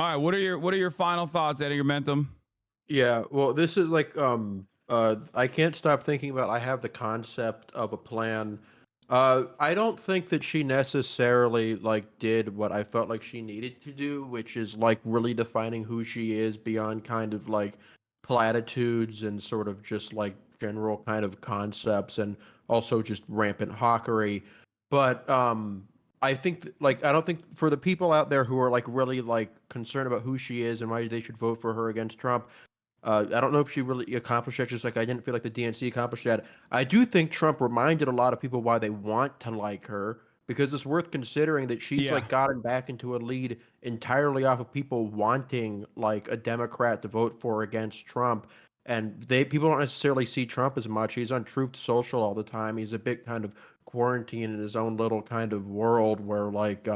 All right, what are your final thoughts, Eddie Mentum? Yeah, well, this is like I can't stop thinking about I have the concept of a plan. I don't think that she necessarily like did what I felt like she needed to do, which is like really defining who she is beyond kind of like platitudes and sort of just like general kind of concepts and also just rampant hawkery. But I think like I don't think for the people out there who are like really like concerned about who she is and why they should vote for her against Trump, I don't know if she really accomplished that, just like I didn't feel like the DNC accomplished that. I do think Trump reminded a lot of people why they want to like her, because it's worth considering that she's Yeah. like gotten back into a lead entirely off of people wanting like a Democrat to vote for against Trump. And they people don't necessarily see Trump as much. He's on Truth Social all the time. He's a bit kind of quarantined in his own little kind of world where like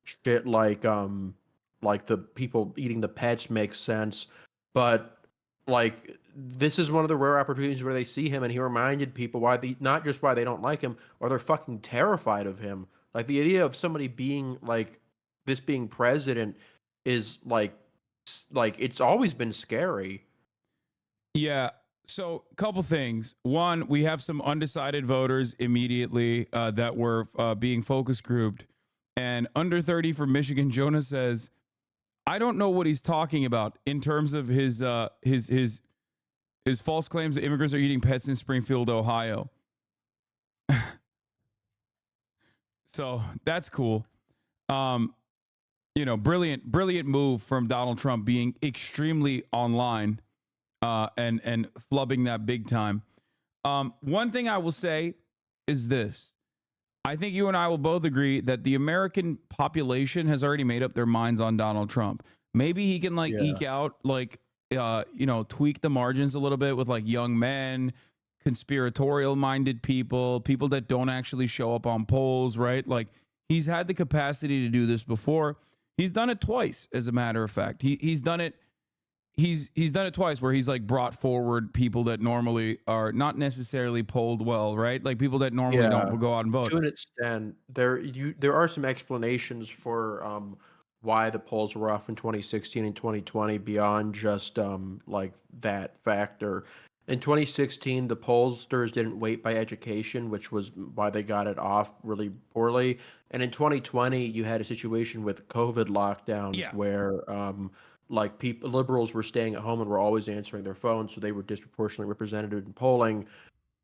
shit like the people eating the pets makes sense. But like this is one of the rare opportunities where they see him and he reminded people why the not just why they don't like him or they're fucking terrified of him. Like the idea of somebody being like this being president is like it's always been scary. Yeah. So, couple things. One, we have some undecided voters immediately that were being focus grouped. And under 30 for Michigan, Jonah says, I don't know what he's talking about in terms of his false claims that immigrants are eating pets in Springfield, Ohio. So that's cool. Um, brilliant move from Donald Trump being extremely online and flubbing that big time. One thing I will say is this. I think you and I will both agree that the American population has already made up their minds on Donald Trump. Maybe he can like Yeah. eke out like tweak the margins a little bit with like young men, conspiratorial minded people, people that don't actually show up on polls, right? Like he's had the capacity to do this before. He's done it twice, as a matter of fact. He's done it he's done it twice where he's like brought forward people that normally are not necessarily polled well, right? Like people that normally Yeah. don't go out and vote. To an extent, there are some explanations for why the polls were off in 2016 and 2020 beyond just like that factor. In 2016, the pollsters didn't weight by education, which was why they got it off really poorly. And in 2020, you had a situation with COVID lockdowns Yeah. where like people liberals were staying at home and were always answering their phones, so they were disproportionately represented in polling.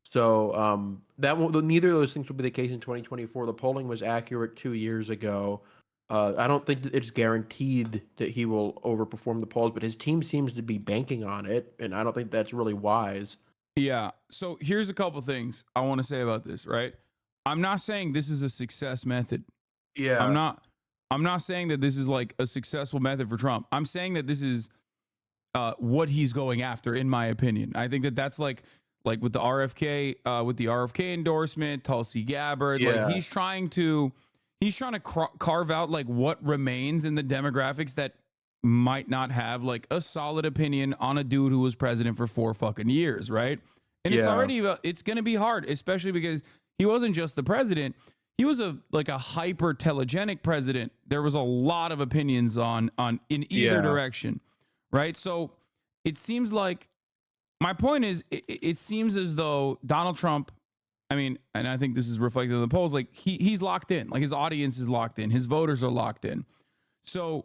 So that won't, neither of those things will be the case in 2024. The polling was accurate 2 years ago. I don't think that it's guaranteed that he will overperform the polls, but his team seems to be banking on it, and I don't think that's really wise. Yeah. So here's a couple things I want to say about this, right? I'm not saying this is a success method. I'm Yeah, not I'm not saying that this is like a successful method for Trump. I'm saying that this is what he's going after, in my opinion. I think that that's like with the RFK endorsement, Tulsi Gabbard. Like yeah, he's trying to carve out like what remains in the demographics that might not have like a solid opinion on a dude who was president for 4 fucking years, right? And yeah, it's going to be hard, especially because he wasn't just the president. He was a hyper telegenic president. There was a lot of opinions on in either yeah, direction, right? So it seems like my point is it seems as though Donald Trump, I mean, and I think this is reflected in the polls, like he's locked in, like his audience is locked in, his voters are locked in. So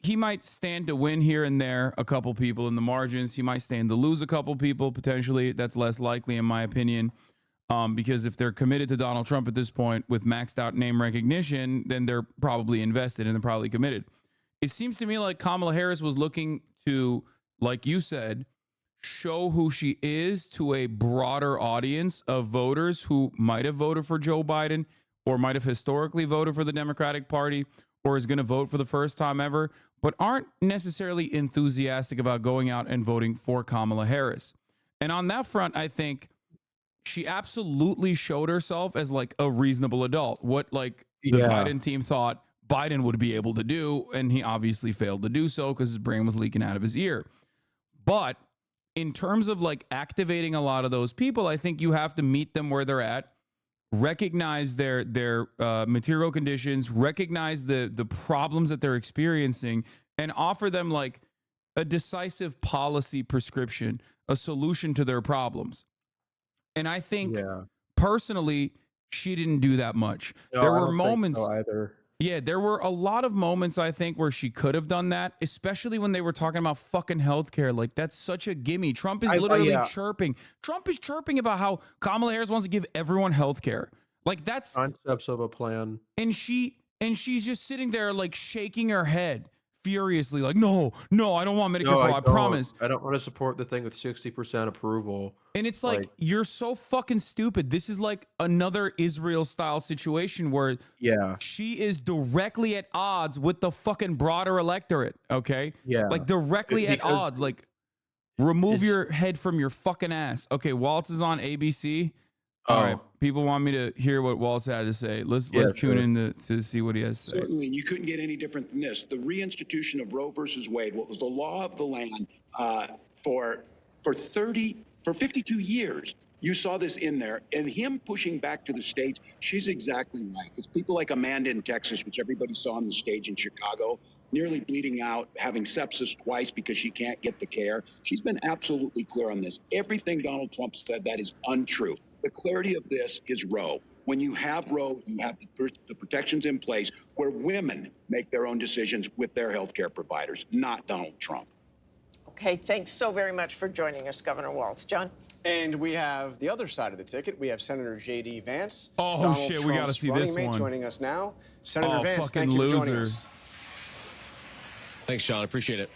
he might stand to win here and there a couple people in the margins. He might stand to lose a couple people potentially. That's less likely, in my opinion, because if they're committed to Donald Trump at this point with maxed out name recognition, then they're probably invested and they're probably committed. It seems to me like Kamala Harris was looking to, like you said, show who she is to a broader audience of voters who might have voted for Joe Biden or might have historically voted for the Democratic Party or is going to vote for the first time ever, but aren't necessarily enthusiastic about going out and voting for Kamala Harris. And on that front, I think she absolutely showed herself as like a reasonable adult. What like the yeah, Biden team thought Biden would be able to do, and he obviously failed to do so because his brain was leaking out of his ear. But in terms of like activating a lot of those people, I think you have to meet them where they're at, recognize their material conditions, recognize the problems that they're experiencing, and offer them like a decisive policy prescription, a solution to their problems. And I think Yeah. personally, she didn't do that much. No, There I were don't think moments, so either. yeah, there were a lot of moments I think where she could have done that, especially when they were talking about fucking healthcare. Like that's such a gimme. Trump is literally yeah. chirping. Trump is chirping about how Kamala Harris wants to give everyone healthcare. Like that's Concepts of a plan. and she's just sitting there like shaking her head furiously, like, no, I don't want Medicare No, for I all, I don't. promise. I don't want to support the thing with 60% approval. And it's Like, like, you're so fucking stupid. This is like another Israel style situation where yeah, she is directly at odds with the fucking broader electorate. Okay. yeah. Like directly at Because odds. Like remove it's your head from your fucking ass. Okay. Waltz is on ABC. All right. People want me to hear what Waltz had to say. Let's tune in to see what he has to say. Certainly, and you couldn't get any different than this. The reinstitution of Roe versus Wade, what was the law of the land for 52 years. You saw this in there, and him pushing back to the states. She's exactly right. It's people like Amanda in Texas, which everybody saw on the stage in Chicago, nearly bleeding out, having sepsis twice because she can't get the care. She's been absolutely clear on this. Everything Donald Trump said, that is untrue. The clarity of this is Roe. When you have Roe, you have the protections in place where women make their own decisions with their health care providers, not Donald Trump. Okay, thanks so very much for joining us, Governor Waltz. John? And we have the other side of the ticket. We have Senator J.D. Vance. Oh, Donald shit, Trump's we got to see running this mate, one. joining us now. Senator Vance, fucking thank you for joining loser. us. Thanks, Sean. Appreciate it.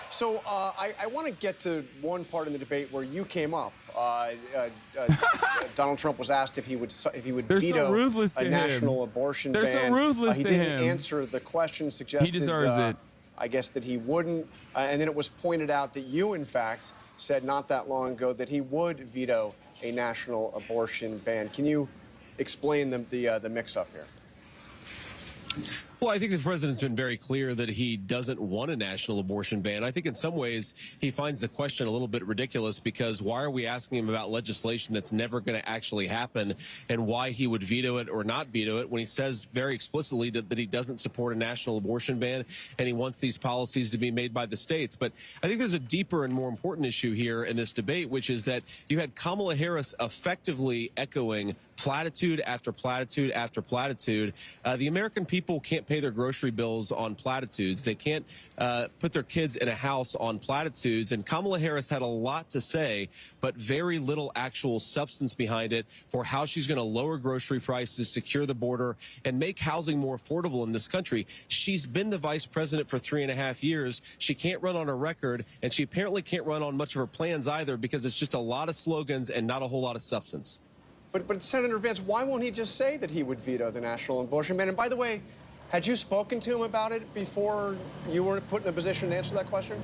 So I want to get to one part in the debate where you came up. Donald Trump was asked if he would They're so veto ruthless to a him. national abortion They're so ban. ruthless He to didn't him. answer the question, suggested He deserves it. I guess that he wouldn't. And then it was pointed out that you, in fact, said not that long ago that he would veto a national abortion ban. Can you explain the mix-up here? Well, I think the president's been very clear that he doesn't want a national abortion ban. I think in some ways he finds the question a little bit ridiculous because why are we asking him about legislation that's never going to actually happen and why he would veto it or not veto it when he says very explicitly that he doesn't support a national abortion ban and he wants these policies to be made by the states. But I think there's a deeper and more important issue here in this debate, which is that you had Kamala Harris effectively echoing platitude after platitude after platitude. The American people can't pay their grocery bills on platitudes. They can't put their kids in a house on platitudes. And Kamala Harris had a lot to say, but very little actual substance behind it for how she's going to lower grocery prices, secure the border, and make housing more affordable in this country. She's been the vice president for 3.5 years. She can't run on her record, and she apparently can't run on much of her plans either because it's just a lot of slogans and not a whole lot of substance. But Senator Vance, why won't he just say that he would veto the national abortion ban? And by the way, had you spoken to him about it before you were put in a position to answer that question?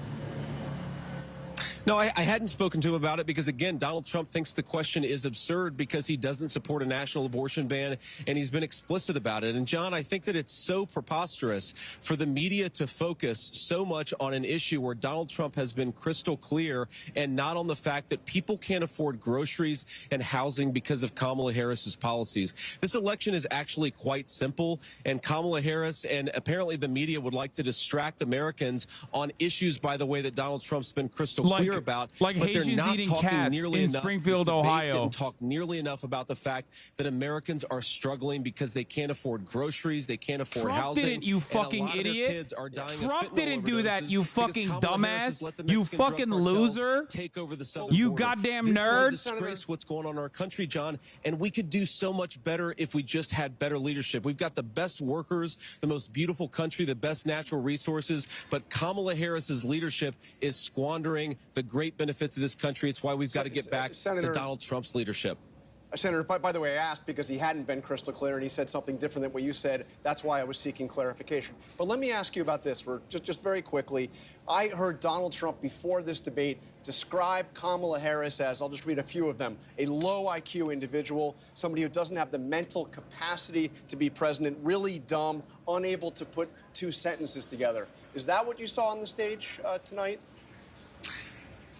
No, I hadn't spoken to him about it because, again, Donald Trump thinks the question is absurd because he doesn't support a national abortion ban, and he's been explicit about it. And, John, I think that it's so preposterous for the media to focus so much on an issue where Donald Trump has been crystal clear and not on the fact that people can't afford groceries and housing because of Kamala Harris's policies. This election is actually quite simple, and Kamala Harris and apparently the media would like to distract Americans on issues, by the way, that Donald Trump's been crystal clear about, like but they're Haitians not eating talking cats nearly in enough. Springfield, This debate Ohio. Didn't talk nearly enough about the fact that Americans are struggling because they can't afford groceries, they can't afford Trump housing. didn't, you fucking and a lot of their idiot. kids are dying of Trump fentanyl didn't do that, overdoses you because fucking Kamala Harris has dumbass. let the You Mexican drug fucking cartels loser. take over the southern You border. goddamn This nerd. is a disgrace what's going on in our country, John, and we could do so much better if we just had better leadership. We've got the best workers, the most beautiful country, the best natural resources, but Kamala Harris's leadership is squandering the great benefits of this country. It's why we've got to get back Senator, to Donald Trump's leadership. Senator, by the way, I asked because he hadn't been crystal clear and he said something different than what you said. That's why I was seeking clarification. But let me ask you about this just very quickly. I heard Donald Trump before this debate describe Kamala Harris as, I'll just read a few of them, a low IQ individual, somebody who doesn't have the mental capacity to be president, really dumb, unable to put two sentences together. Is that what you saw on the stage tonight?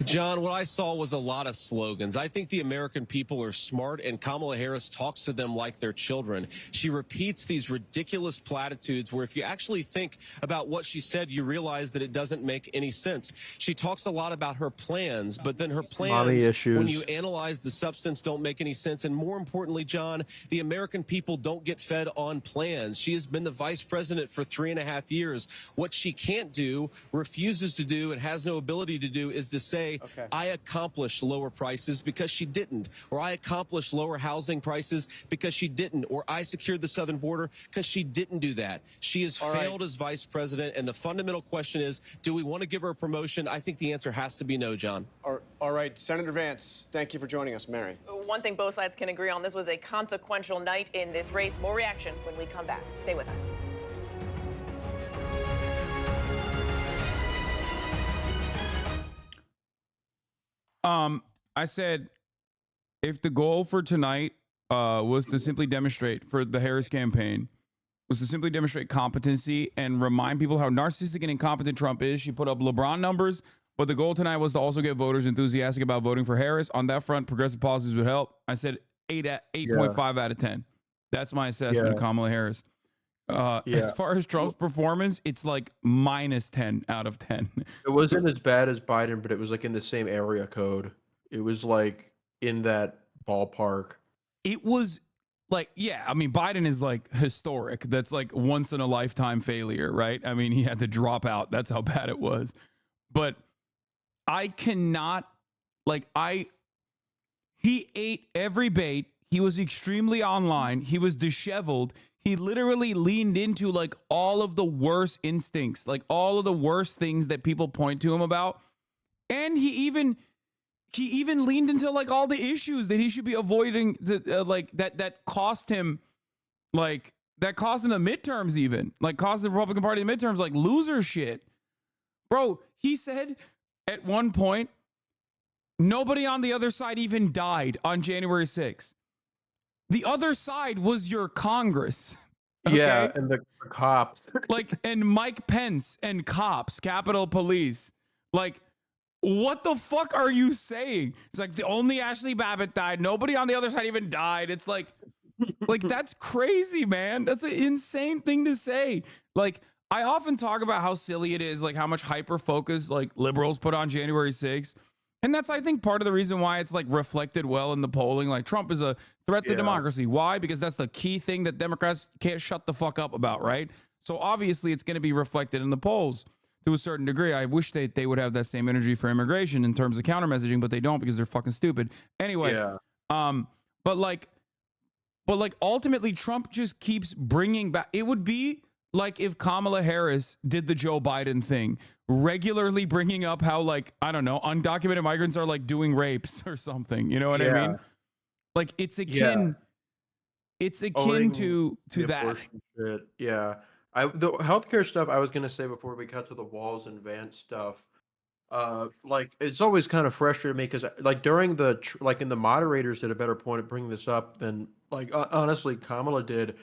John, what I saw was a lot of slogans. I think the American people are smart, and Kamala Harris talks to them like they're children. She repeats these ridiculous platitudes where if you actually think about what she said, you realize that it doesn't make any sense. She talks a lot about her plans, but then her plans, when you analyze the substance, don't make any sense. And more importantly, John, the American people don't get fed on plans. She has been the vice president for 3.5 years. What she can't do, refuses to do, and has no ability to do is to say, I accomplished lower prices because she didn't, or I accomplished lower housing prices because she didn't, or I secured the southern border because she didn't do that. She has failed as vice president, and the fundamental question is, do we want to give her a promotion? I think the answer has to be no, John. All right, Senator Vance, thank you for joining us. Mary. One thing both sides can agree on, this was a consequential night in this race. More reaction when we come back. Stay with us. I said if the goal for tonight was to simply demonstrate for the Harris campaign was to simply demonstrate competency and remind people how narcissistic and incompetent Trump is. She put up LeBron numbers, but the goal tonight was to also get voters enthusiastic about voting for Harris. On that front, progressive policies would help. I said 8.5 out of 10. That's my assessment of Kamala Harris. As far as Trump's performance, it's like minus 10 out of 10. It wasn't as bad as Biden, but it was like in the same area code. It was like in that ballpark. It was like, yeah, I mean, Biden is like historic. That's like once in a lifetime failure, right? I mean, he had to drop out. That's how bad it was. But I cannot, he ate every bait. He was extremely online. He was disheveled. He literally leaned into like all of the worst instincts, like all of the worst things that people point to him about. And he even leaned into like all the issues that he should be avoiding, that cost him the midterms, even like cost the Republican Party the midterms, like loser shit. Bro, he said at one point, nobody on the other side even died on January 6th. The other side was your Congress. Okay? Yeah, and the cops. And Mike Pence and cops, Capitol Police. Like, what the fuck are you saying? It's like, the only Ashley Babbitt died. Nobody on the other side even died. It's like that's crazy, man. That's an insane thing to say. Like, I often talk about how silly it is, like how much hyper focus like liberals put on January 6th. And that's, I think, part of the reason why it's like reflected well in the polling. Like, Trump is a threat to democracy. Why? Because that's the key thing that Democrats can't shut the fuck up about, right? So obviously it's going to be reflected in the polls to a certain degree. I wish they would have that same energy for immigration in terms of counter messaging, but they don't because they're fucking stupid. Anyway, but ultimately Trump just keeps bringing back. It would be like if Kamala Harris did the Joe Biden thing, regularly bringing up how, like, I don't know, undocumented migrants are like doing rapes or something. You know what I mean? Like, it's akin to that. Shit. Yeah. The healthcare stuff I was gonna say before we cut to the Walls and Vance stuff. It's always kind of frustrated me because like during the and the moderators did a better point of bringing this up than honestly Kamala did.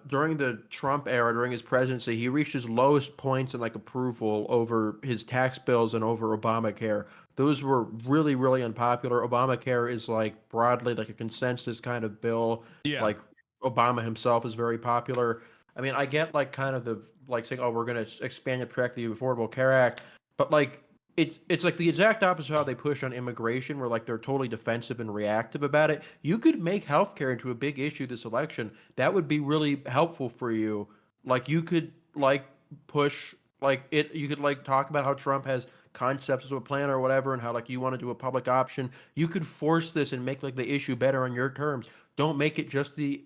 During the Trump era, during his presidency, he reached his lowest points in like approval over his tax bills and over Obamacare. Those were really, really unpopular. Obamacare is like broadly like a consensus kind of bill. Yeah. Like Obama himself is very popular. I mean, I get like kind of the like saying, oh, we're going to expand and protect the Affordable Care Act, but like it's like the exact opposite of how they push on immigration, where like they're totally defensive and reactive about it. You could make healthcare into a big issue this election. That would be really helpful for you. Like you could like push like it. You could like talk about how Trump has concepts of a plan or whatever, and how like you want to do a public option. You could force this and make like the issue better on your terms. Don't make it just the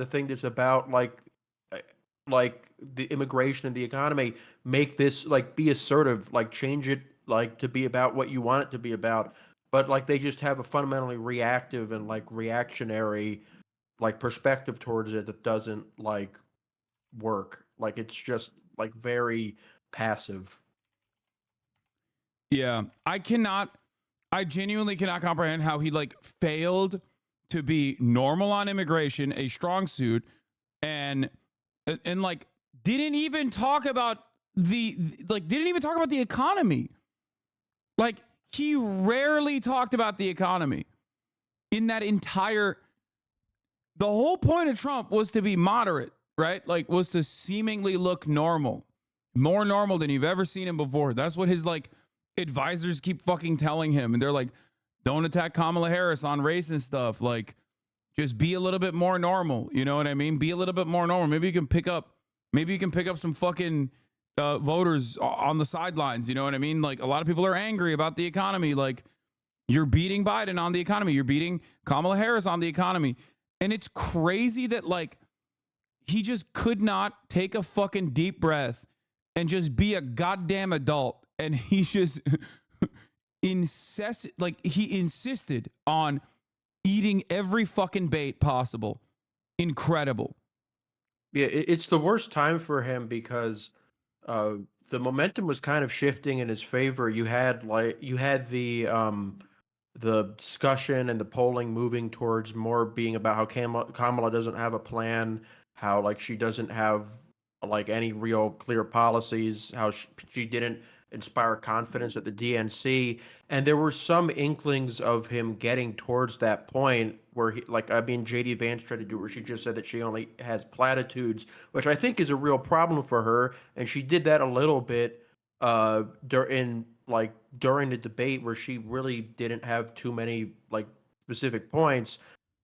thing that's about like the immigration and the economy. Make this like be assertive. Like change it like to be about what you want it to be about, but like they just have a fundamentally reactive and like reactionary like perspective towards it that doesn't like work. Like it's just like very passive. Yeah, I genuinely cannot comprehend how he like failed to be normal on immigration, a strong suit, and like didn't even talk about the economy. Like He rarely talked about the economy in that entire. The whole point of Trump was to be moderate, right? Like, was to seemingly look normal, more normal than you've ever seen him before. That's what his like advisors keep fucking telling him, and they're like, "Don't attack Kamala Harris on race and stuff. Like, just be a little bit more normal." You know what I mean? Be a little bit more normal. Maybe you can pick up some fucking voters on the sidelines. You know what I mean? Like, a lot of people are angry about the economy. Like, you're beating Biden on the economy. You're beating Kamala Harris on the economy. And it's crazy that, like, he just could not take a fucking deep breath and just be a goddamn adult. And he just he insisted on eating every fucking bait possible. Incredible. Yeah, it's the worst time for him because the momentum was kind of shifting in his favor. You had the discussion and the polling moving towards more being about how Kamala doesn't have a plan, how like she doesn't have like any real clear policies, how she didn't inspire confidence at the DNC, and there were some inklings of him getting towards that point where he, like, I mean, JD Vance tried to do where she just said that she only has platitudes, which I think is a real problem for her, and she did that a little bit during the debate where she really didn't have too many like specific points,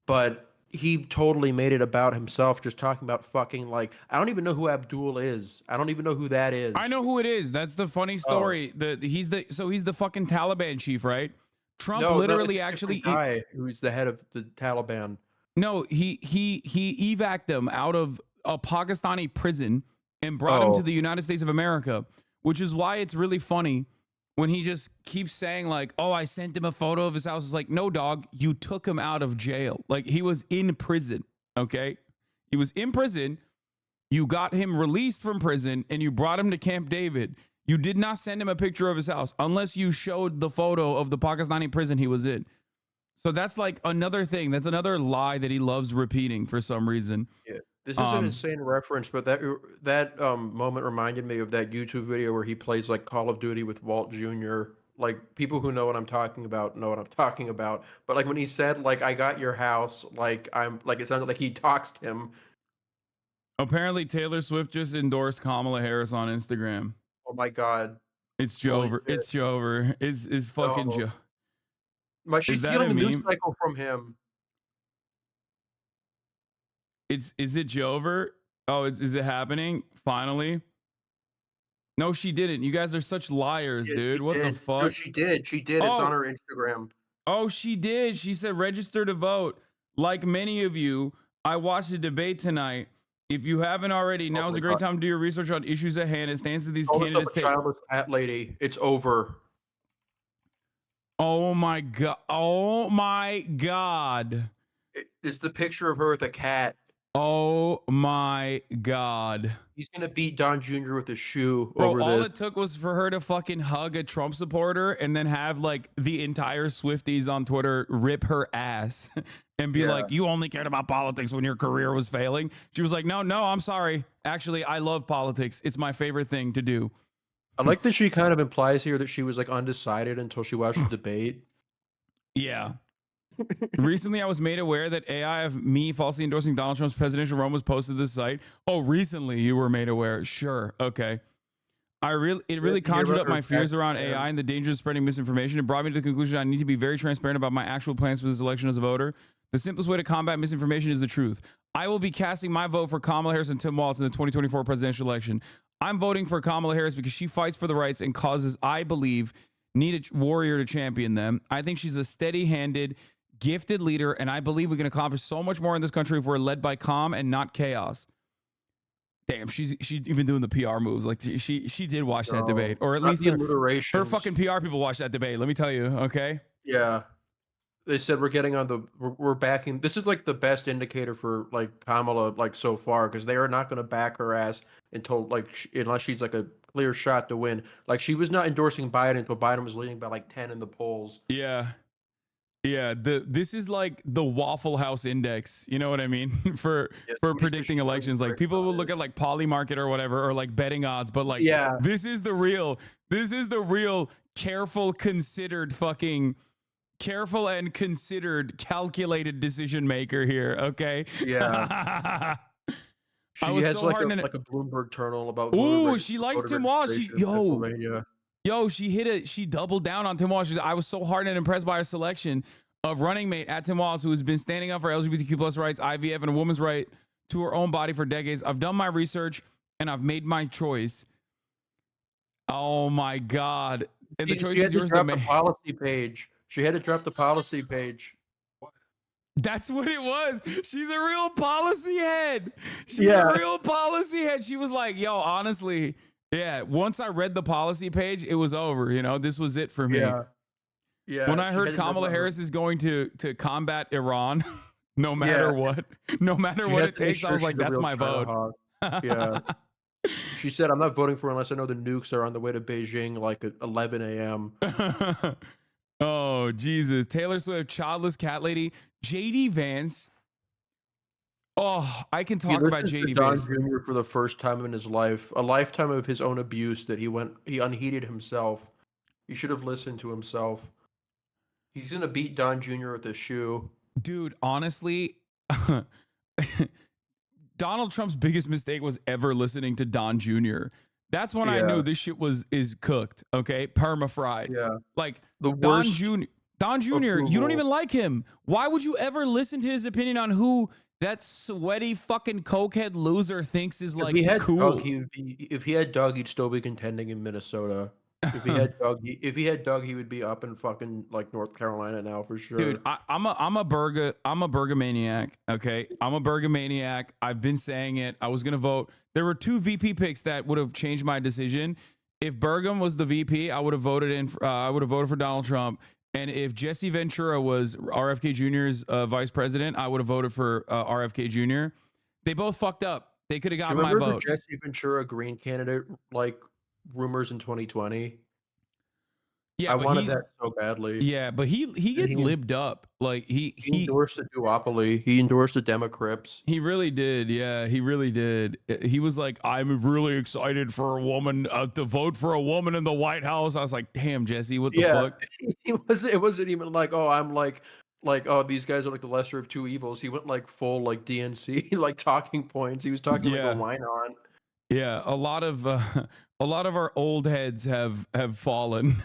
but he totally made it about himself, just talking about fucking like, I don't even know who Abdul is. I don't even know who that is. I know who it is. That's the funny story. He's the fucking Taliban chief, right? Trump literally it's a actually different guy who's the head of the Taliban. No, he evac'd them out of a Pakistani prison and brought him to the United States of America, which is why it's really funny when he just keeps saying like, "Oh, I sent him a photo of his house." It's like, no, dog, you took him out of jail. Like, he was in prison, okay? He was in prison. You got him released from prison and you brought him to Camp David. You did not send him a picture of his house unless you showed the photo of the Pakistani prison he was in. So that's like another thing. That's another lie that he loves repeating for some reason. Yeah. This is an insane reference, but that moment reminded me of that YouTube video where he plays like Call of Duty with Walt Jr. Like, people who know what I'm talking about know what I'm talking about. But like when he said like, "I got your house," like it sounded like he doxed him. Apparently Taylor Swift just endorsed Kamala Harris on Instagram. Oh my God. It's Jover. It's Jover. It's fucking Joe. She's feeling the news cycle from him. Is it Jover? Oh, is it happening? Finally? No, she didn't. You guys are such liars, dude. What the fuck? No, she did. She did. It's on her Instagram. Oh, she did. She said, "Register to vote." Like many of you, I watched the debate tonight. If you haven't already, now is a great time to do your research on issues at hand. It stands to these candidates take. Childless cat lady. It's over. Oh my God. Oh my God. It's the picture of her with a cat. Oh my God. He's gonna beat Don Jr. with a shoe. Bro, over all this. it took was for her to fucking hug a Trump supporter and then have like the entire Swifties on Twitter rip her ass and be like, "You only cared about politics when your career was failing." She was like, no, I'm sorry. Actually, I love politics. It's my favorite thing to do. I like that she kind of implies here that she was like undecided until she watched the debate. Yeah. Recently, I was made aware that AI of me falsely endorsing Donald Trump's presidential run was posted to the site. Oh, recently you were made aware. Sure. Okay. It really conjured up my fears around AI and the danger of spreading misinformation. It brought me to the conclusion I need to be very transparent about my actual plans for this election as a voter. The simplest way to combat misinformation is the truth. I will be casting my vote for Kamala Harris and Tim Walz in the 2024 presidential election. I'm voting for Kamala Harris because she fights for the rights and causes I believe need a warrior to champion them. I think she's a steady-handed, gifted leader, and I believe we can accomplish so much more in this country if we're led by calm and not chaos. Damn, she's even doing the PR moves. Like, she did watch that debate, or at least her fucking PR people watched that debate. Let me tell you, okay? Yeah, they said we're backing. This is like the best indicator for like Kamala like so far, because they are not going to back her ass until like unless she's like a clear shot to win. Like, she was not endorsing Biden until Biden was leading by like 10 in the polls. Yeah. Yeah, this is like the Waffle House index, you know what I mean? for predicting elections. Like, people will look at like Polymarket or whatever, or like betting odds, but like, this is the real careful, considered careful and considered, calculated decision maker here. Okay. Yeah. She I was has so like hard a Bloomberg journal about Ooh, she likes voter Tim Walz. registration in Pennsylvania. She doubled down on Tim Walz. I was so heartened and impressed by her selection of running mate at Tim Walz, who has been standing up for LGBTQ plus rights, IVF, and a woman's right to her own body for decades. I've done my research and I've made my choice. Oh my God. And the choice is yours to make. Policy page. She had to drop the policy page. That's what it was. She's a real policy head. She's a real policy head. She was like, yo, honestly, yeah, once I read the policy page, it was over. You know, this was it for me. Yeah. Yeah. When I heard Kamala Harris is going to combat Iran, no matter what it takes, I was like, that's my vote. Yeah. She said, I'm not voting for her unless I know the nukes are on the way to Beijing like at 11 a.m. Oh, Jesus. Taylor Swift, childless cat lady. JD Vance. Oh, I can talk about JD Vance. Don Jr. for the first time in his life, a lifetime of his own abuse that he unheeded himself. He should have listened to himself. He's going to beat Don Jr. with a shoe. Dude, honestly, Donald Trump's biggest mistake was ever listening to Don Jr. That's when I knew this shit is cooked, okay? Perma fried. Yeah. Like the Don Jr., you don't even like him. Why would you ever listen to his opinion on who that sweaty fucking cokehead loser thinks is like cool? If he had Doug, he'd still be contending in Minnesota. If he had Doug, he would be up in fucking like North Carolina now for sure. Dude, I'm a Bergamaniac. Okay, I'm a Bergamaniac. I've been saying it. I was gonna vote. There were 2 VP picks that would have changed my decision. If Burgum was the VP, I would have voted for Donald Trump. And if Jesse Ventura was RFK Jr.'s vice president, I would have voted for RFK Jr. They both fucked up. They could have gotten my vote. Jesse Ventura Green candidate like rumors in 2020. Yeah, I wanted that so badly. Yeah, but he gets libbed up. Like he endorsed a duopoly. He endorsed the Democrats. He really did. Yeah, he really did. He was like, I'm really excited for a woman to vote for a woman in the White House. I was like, damn, Jesse, what the fuck? It wasn't even like, oh, I'm like, oh, these guys are like the lesser of two evils. He went like full like DNC like talking points. He was talking like a wine on. Yeah, a lot of our old heads have fallen.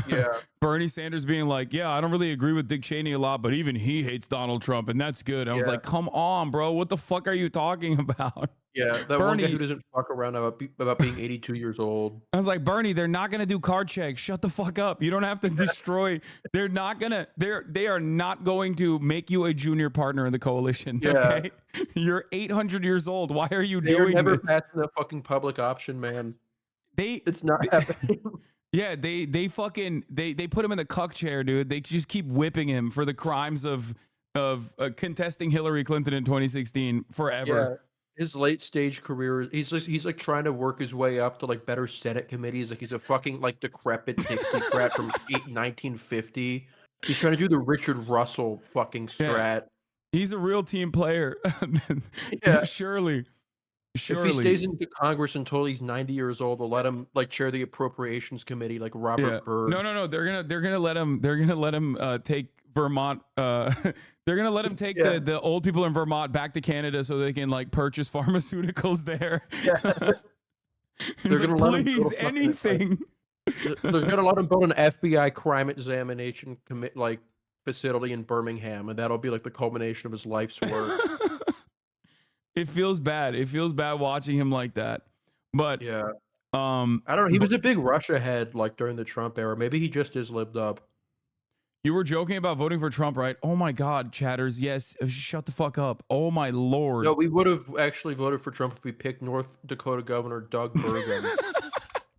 Yeah. Bernie Sanders being like, yeah, I don't really agree with Dick Cheney a lot, but even he hates Donald Trump, and that's good. I was like, come on, bro, what the fuck are you talking about? Yeah, that Bernie, one guy who doesn't fuck around about being 82 years old. I was like, Bernie, they're not gonna do card checks. Shut the fuck up. You don't have to destroy. They are not going to make you a junior partner in the coalition. Yeah. Okay, you're 800 years old. Why are you doing never this? passing a fucking public option, man. It's not happening. Yeah, they put him in the cuck chair, dude. They just keep whipping him for the crimes of contesting Hillary Clinton in 2016 forever. Yeah. His late stage career, he's like trying to work his way up to like better Senate committees. Like he's a fucking like decrepit Dixie brat from 1950. He's trying to do the Richard Russell fucking strat. Yeah. He's a real team player. Yeah, surely. If he stays in Congress until he's 90 years old, they'll let him like chair the Appropriations Committee, like Robert Byrd. No. They're gonna let him take Vermont. They're gonna let him take the old people in Vermont back to Canada so they can like purchase pharmaceuticals there. Yeah. They're gonna let him please anything. They're gonna let him build an FBI crime examination facility in Birmingham, and that'll be like the culmination of his life's work. It feels bad. It feels bad watching him like that. But yeah, I don't know. He was a big Russia head like during the Trump era. Maybe he just is lived up. You were joking about voting for Trump, right? Oh my God, chatters. Yes. Shut the fuck up. Oh my Lord. No, we would have actually voted for Trump if we picked North Dakota Governor Doug Burgum.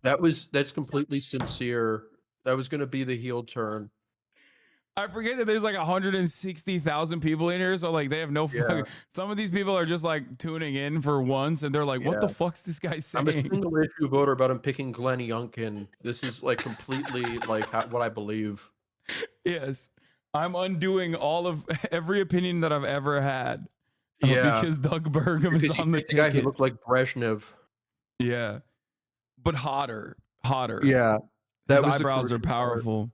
That's completely sincere. That was going to be the heel turn. I forget that there's like 160,000 people in here, so like they have no fucking. Some of these people are just like tuning in for once, and they're like, "What the fuck's this guy saying?" I'm a single issue voter about him picking Glenn Youngkin. This is like completely like what I believe. Yes, I'm undoing every opinion that I've ever had. Yeah, because Doug Burgum is on the ticket. The guy who looked like Brezhnev. Yeah, but hotter. Yeah. His was the eyebrows are crucial part. powerful.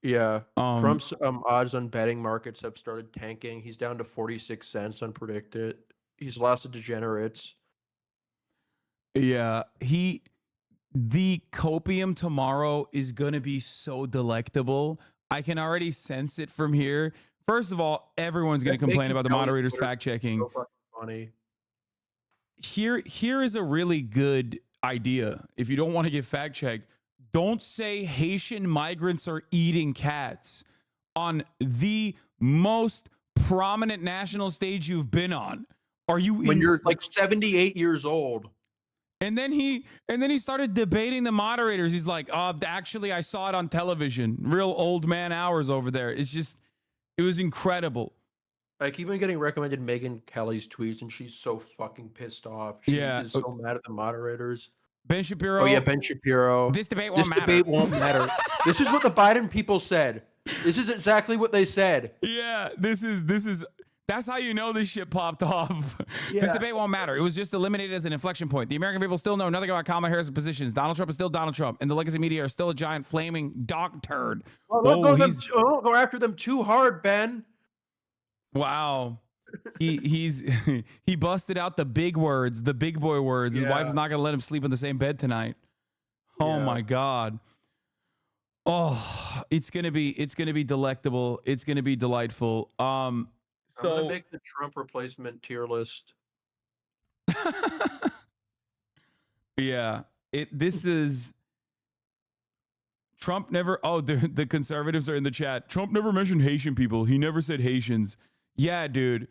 Yeah. Um, Trump's odds on betting markets have started tanking. He's down to 46 cents on Predicted. He's lost to degenerates. yeah, the copium tomorrow is going to be so delectable. I can already sense it from here. First of all, everyone's going to complain Making about the Kelly's moderators Twitter fact checking. so fucking funny. Here is a really good idea. If you don't want to get fact checked, don't say Haitian migrants are eating cats on the most prominent national stage you've been on. Are you When you're like 78 years old. And then he started debating the moderators. He's like, actually, I saw it on television. Real old man hours over there. It was incredible. I keep on getting recommended Megyn Kelly's tweets, and she's so fucking pissed off. She is so mad at the moderators. Ben Shapiro. Oh yeah, Ben Shapiro. This debate won't matter. Debate won't matter. This is what the Biden people said. This is exactly what they said. Yeah, that's how you know this shit popped off. Yeah. This debate won't matter. It was just eliminated as an inflection point. The American people still know nothing about Kamala Harris' positions. Donald Trump is still Donald Trump, and the legacy media are still a giant flaming dog turd. Don't go after them too hard, Ben. Wow. He busted out the big words, the big boy words. His wife is not gonna let him sleep in the same bed tonight. Oh my God. Oh, it's gonna be delectable. It's gonna be delightful. I'm gonna make the Trump replacement tier list. Yeah. This is Trump never the conservatives are in the chat. Trump never mentioned Haitian people. He never said Haitians. Yeah, dude.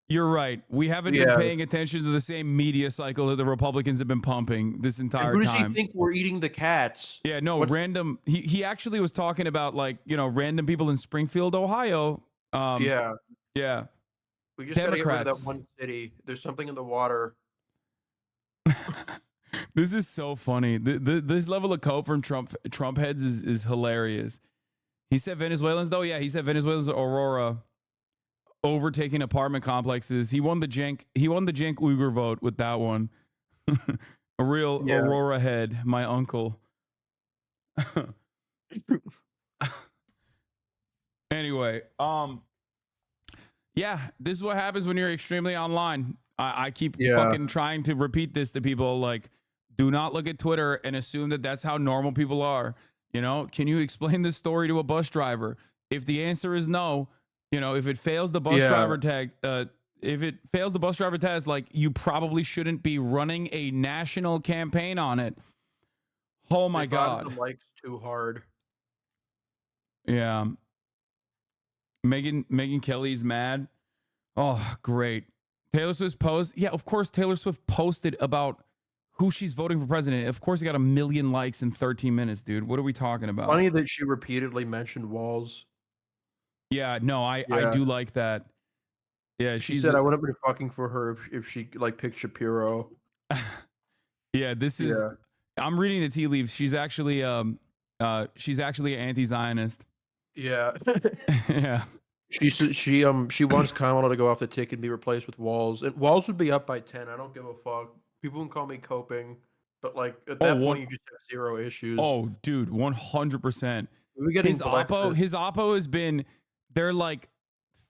You're right. We haven't been paying attention to the same media cycle that the Republicans have been pumping this entire time. Who does he think we're eating the cats? Yeah, no, random. He actually was talking about random people in Springfield, Ohio. Yeah. We just gotta get rid of Democrats. that one city. There's something in the water. This is so funny. This level of cope from Trump heads is hilarious. He said Venezuelans though. Yeah, he said Venezuelans Aurora overtaking apartment complexes. He won the jank Uyghur vote with that one. A real Aurora head, my uncle. Anyway, yeah, this is what happens when you're extremely online. I keep fucking trying to repeat this to people, like, do not look at Twitter and assume that that's how normal people are. You know, can you explain this story to a bus driver? If the answer is no, you know, if it fails the bus driver test, like, you probably shouldn't be running a national campaign on it. Oh my God. The likes too hard. Yeah. Megyn Kelly's mad. Oh, great. Taylor Swift's post. Yeah, of course Taylor Swift posted about who she's voting for president. Of course it got 1 million likes in 13 minutes, dude. What are we talking about? Funny that she repeatedly mentioned walls. Yeah, no, I do like that. Yeah, she said I would have been fucking for her if she like picked Shapiro. Yeah, this is I'm reading the tea leaves. She's actually an anti-Zionist. Yeah. Yeah. She wants Kamala to go off the ticket and be replaced with Walls. And Walls would be up by 10. I don't give a fuck. People can call me coping, but like at that point you just have zero issues. Oh, dude, 100%. His oppo has been they're like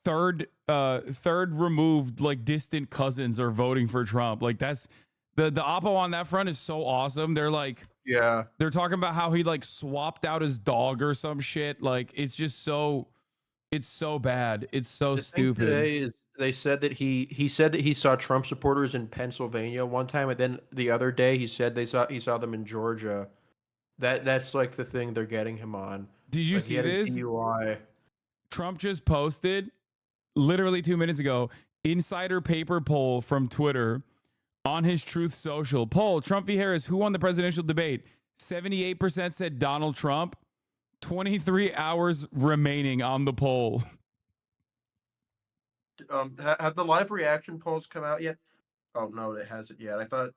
third removed, like distant cousins are voting for Trump. Like that's the oppo on that front is so awesome. They're like they're talking about how he like swapped out his dog or some shit. Like it's just so bad. It's so stupid. Today they said that he said that he saw Trump supporters in Pennsylvania one time, and then the other day he said he saw them in Georgia. That's like the thing they're getting him on. Did you see this? DUI. Trump just posted literally 2 minutes ago, insider paper poll from Twitter on his Truth Social. Poll, Trump v. Harris, who won the presidential debate? 78% said Donald Trump. 23 hours remaining on the poll. Have the live reaction polls come out yet? Oh no, it hasn't yet. I thought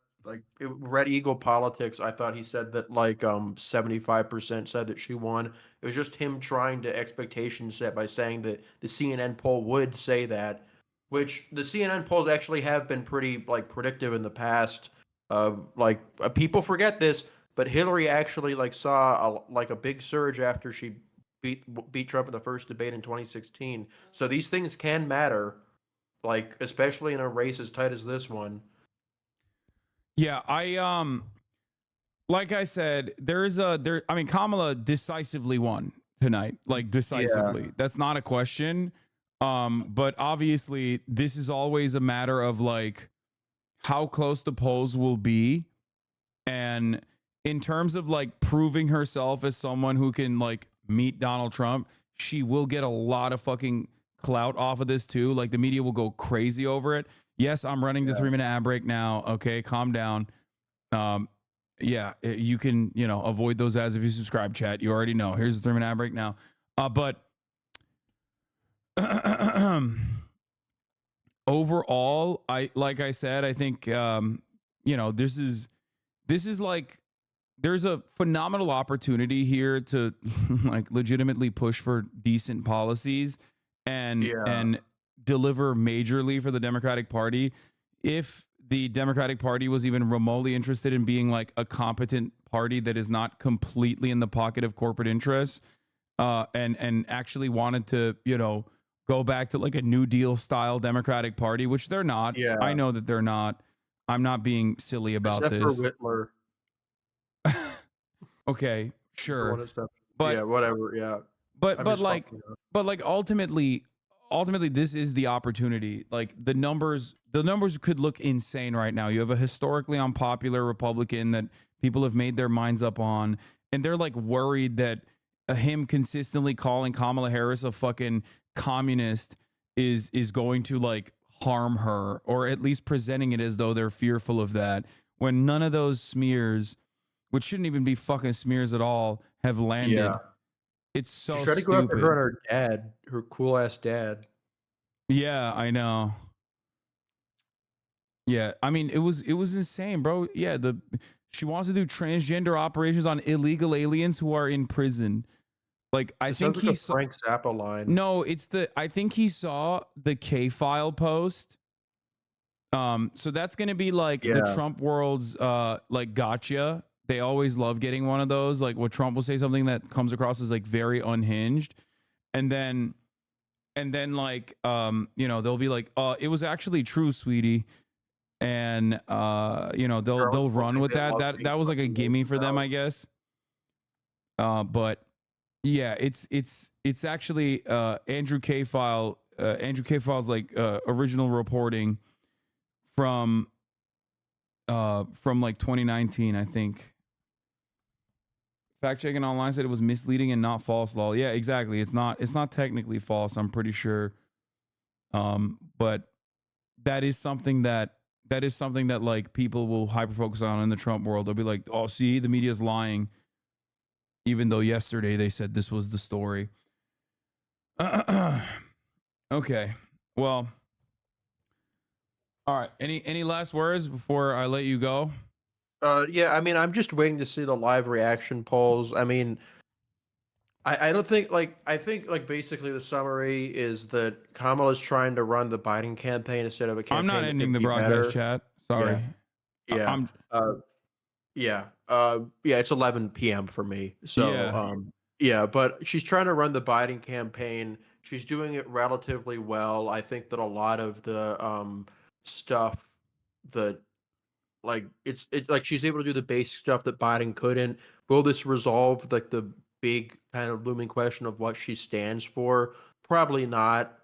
Red Eagle Politics. I thought he said that 75% said that she won. It was just him trying to expectation set by saying that the CNN poll would say that, which the CNN polls actually have been pretty predictive in the past. People forget this, but Hillary actually like saw a big surge after she beat Trump in the first debate in 2016. So these things can matter, like especially in a race as tight as this one. Yeah, like I said, I mean, Kamala decisively won tonight, like decisively. That's not a question. But obviously this is always a matter of like how close the polls will be. And in terms of like proving herself as someone who can like meet Donald Trump, she will get a lot of fucking clout off of this too. Like the media will go crazy over it. Yes, I'm running the 3-minute ad break now. Okay, calm down. Yeah, you can, avoid those ads if you subscribe, chat. You already know. Here's the 3-minute ad break now. But overall, like I said, I think this is like there's a phenomenal opportunity here to like legitimately push for decent policies and deliver majorly for the Democratic Party. If the Democratic Party was even remotely interested in being like a competent party that is not completely in the pocket of corporate interests, and actually wanted to, go back to like a New Deal style Democratic Party, which they're not. Yeah. I know that they're not. I'm not being silly about Except this. for Whitler. Okay, sure. But yeah, whatever. Yeah. But ultimately this is the opportunity. Like the numbers could look insane right now. You have a historically unpopular Republican that people have made their minds up on, and they're like worried that him consistently calling Kamala Harris a fucking communist is going to like harm her, or at least presenting it as though they're fearful of that, when none of those smears, which shouldn't even be fucking smears at all, have landed. Yeah. It's so She tried to stupid. go after her and her dad, her cool ass dad. Yeah, I know. Yeah, I mean it was insane, bro. Yeah, she wants to do transgender operations on illegal aliens who are in prison. Like I think he saw Frank Zappa line. No, I think he saw the K-File post. So that's gonna be like the Trump world's like gotcha. They always love getting one of those. Like what Trump will say something that comes across as like very unhinged, and then like they'll be like, it was actually true, sweetie. And they'll run with that. That was like a gimme for them, I guess. But yeah, it's actually Andrew K-File's like original reporting from like 2019, I think. Fact checking online said it was misleading and not false. Lol. Yeah, exactly. It's not technically false, I'm pretty sure. But that is something that like people will hyper focus on in the Trump world. They'll be like, "Oh, see, the media's lying," even though yesterday they said this was the story. Okay, well, all right. Any last words before I let you go? Yeah, I mean, I'm just waiting to see the live reaction polls. I mean, I don't think I think basically the summary is that Kamala's trying to run the Biden campaign instead of a campaign. I'm not ending the broadcast, chat. Sorry. Yeah. It's 11 p.m. for me. So but she's trying to run the Biden campaign. She's doing it relatively well. I think that a lot of the stuff that it's like she's able to do the basic stuff that Biden couldn't. Will this resolve like the big kind of looming question of what she stands for? Probably not.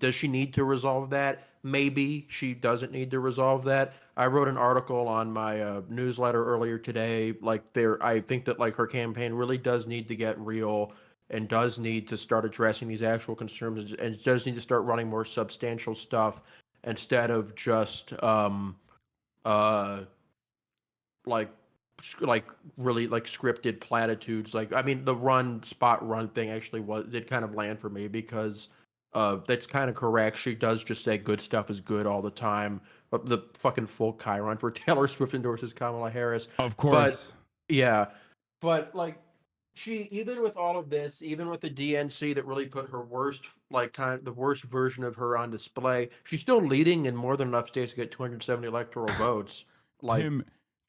Does she need to resolve that? Maybe she doesn't need to resolve that. I wrote an article on my newsletter earlier today. I think that her campaign really does need to get real and does need to start addressing these actual concerns and does need to start running more substantial stuff instead of just really scripted platitudes. I mean, the spot run thing actually did kind of land for me because that's kind of correct. She does just say good stuff is good all the time. But the fucking full Chiron for Taylor Swift endorses Kamala Harris. Of course. But she, even with all of this, even with the DNC that really put her worst, the worst version of her on display, she's still leading in more than enough states to get 270 electoral votes.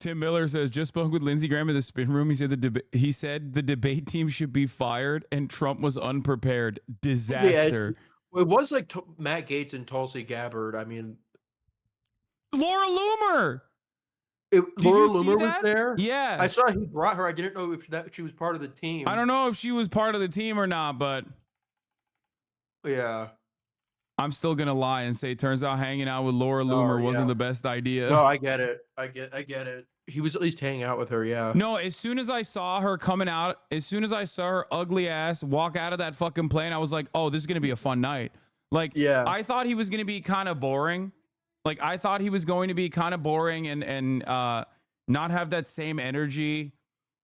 Tim Miller says, just spoke with Lindsey Graham in the spin room. He said the debate team should be fired and Trump was unprepared. Disaster. It was like Matt Gaetz and Tulsi Gabbard. I mean, Laura Loomer. Laura Loomer was there? Yeah. I saw he brought her. I didn't know if she was part of the team. I don't know if she was part of the team or not, but yeah. I'm still going to lie and say, turns out hanging out with Laura Loomer wasn't the best idea. No, I get it. I get it. He was at least hanging out with her, yeah. No, as soon as I saw her coming out, as soon as I saw her ugly ass walk out of that fucking plane, I was like, oh, this is going to be a fun night. Like, yeah. I thought he was going to be kind of boring. Like, I thought he was going to be kind of boring and not have that same energy,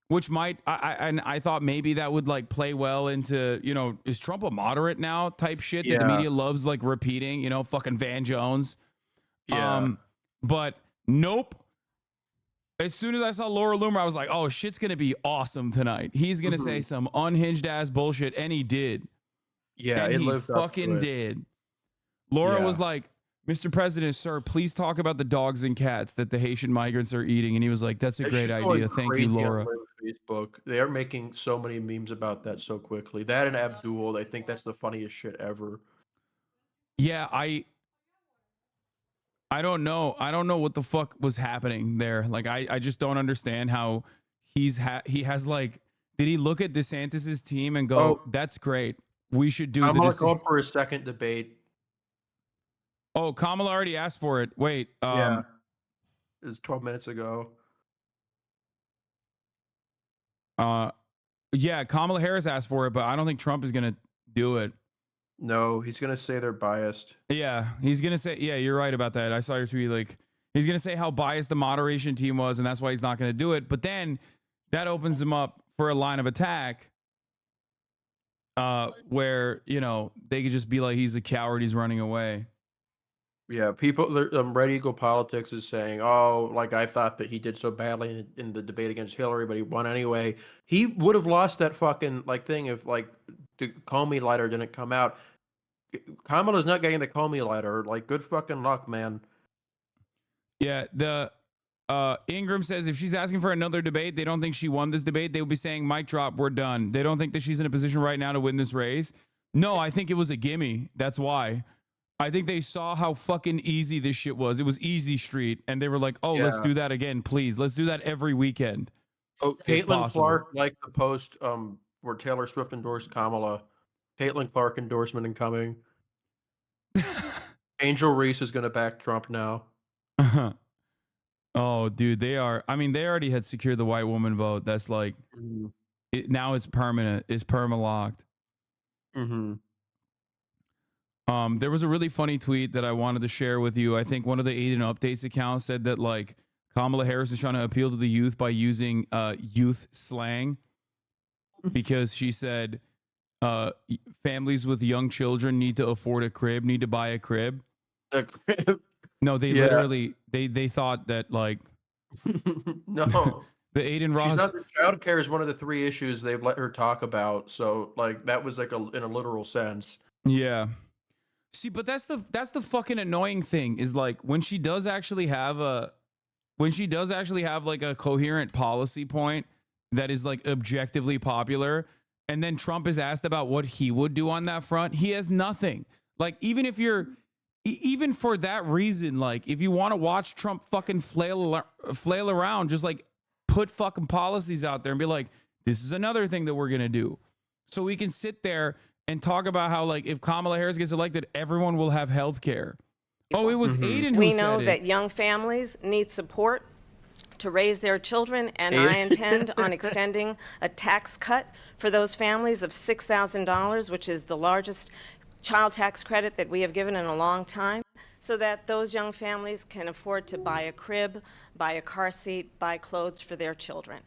which might, I thought maybe that would like play well into, you know, is Trump a moderate now type shit that the media loves like repeating, you know, fucking Van Jones. Yeah. But nope. As soon as I saw Laura Loomer, I was like, oh, shit's going to be awesome tonight. He's going to say some unhinged ass bullshit. And he did. Yeah, and he fucking did. Laura was like, Mr. President, sir, please talk about the dogs and cats that the Haitian migrants are eating. And he was like, that's a great idea. Thank you, Laura. Facebook. They are making so many memes about that so quickly. That and Abdul, they think that's the funniest shit ever. Yeah, I don't know. I don't know what the fuck was happening there. Like, I just don't understand how he has like, did he look at DeSantis's team and go, that's great. We should do I'm going for a second debate. Oh, Kamala already asked for it. Wait. Yeah. It was 12 minutes ago. Yeah, Kamala Harris asked for it, but I don't think Trump is going to do it. No, he's going to say they're biased. Yeah, he's going to say, yeah, you're right about that. I saw your tweet. Like, he's going to say how biased the moderation team was, and that's why he's not going to do it. But then that opens him up for a line of attack where, you know, they could just be like, he's a coward, he's running away. Yeah, people, Red Eagle Politics is saying, oh, like I thought that he did so badly in the debate against Hillary, but he won anyway. He would have lost that fucking like thing if like the Comey letter didn't come out. Kamala's not getting the Comey letter. Like, good fucking luck, man. Yeah, the Ingram says if she's asking for another debate, they don't think she won this debate. They would be saying, mic drop, we're done. They don't think that she's in a position right now to win this race. No, I think it was a gimme. That's why. I think they saw how fucking easy this shit was. It was easy street. And they were like, oh, let's do that again, please. Let's do that every weekend. Oh, Caitlin Clark liked the post where Taylor Swift endorsed Kamala. Caitlin Clark endorsement incoming. Angel Reese is going to back Trump now. Oh, dude, they are. I mean, they already had secured the white woman vote. That's like, now it's permanent. It's perma-locked. Mm-hmm. There was a really funny tweet that I wanted to share with you. I think one of the Aiden Updates accounts said that like Kamala Harris is trying to appeal to the youth by using youth slang because she said families with young children need to afford a crib, need to buy a crib. A crib? No, they literally they thought that like no. The Aiden Ross child care is one of the 3 issues they've let her talk about. So like that was like in a literal sense. Yeah. See, but that's the fucking annoying thing is like when she does actually have like a coherent policy point that is like objectively popular, and then Trump is asked about what he would do on that front, he has nothing. Like even for that reason, like if you want to watch Trump fucking flail around, just like put fucking policies out there and be like, this is another thing that we're gonna do, so we can sit there and talk about how, like, if Kamala Harris gets elected, everyone will have health care. Oh, it was Aiden who said it. We know that young families need support to raise their children, and I intend on extending a tax cut for those families of $6,000, which is the largest child tax credit that we have given in a long time, so that those young families can afford to buy a crib, buy a car seat, buy clothes for their children.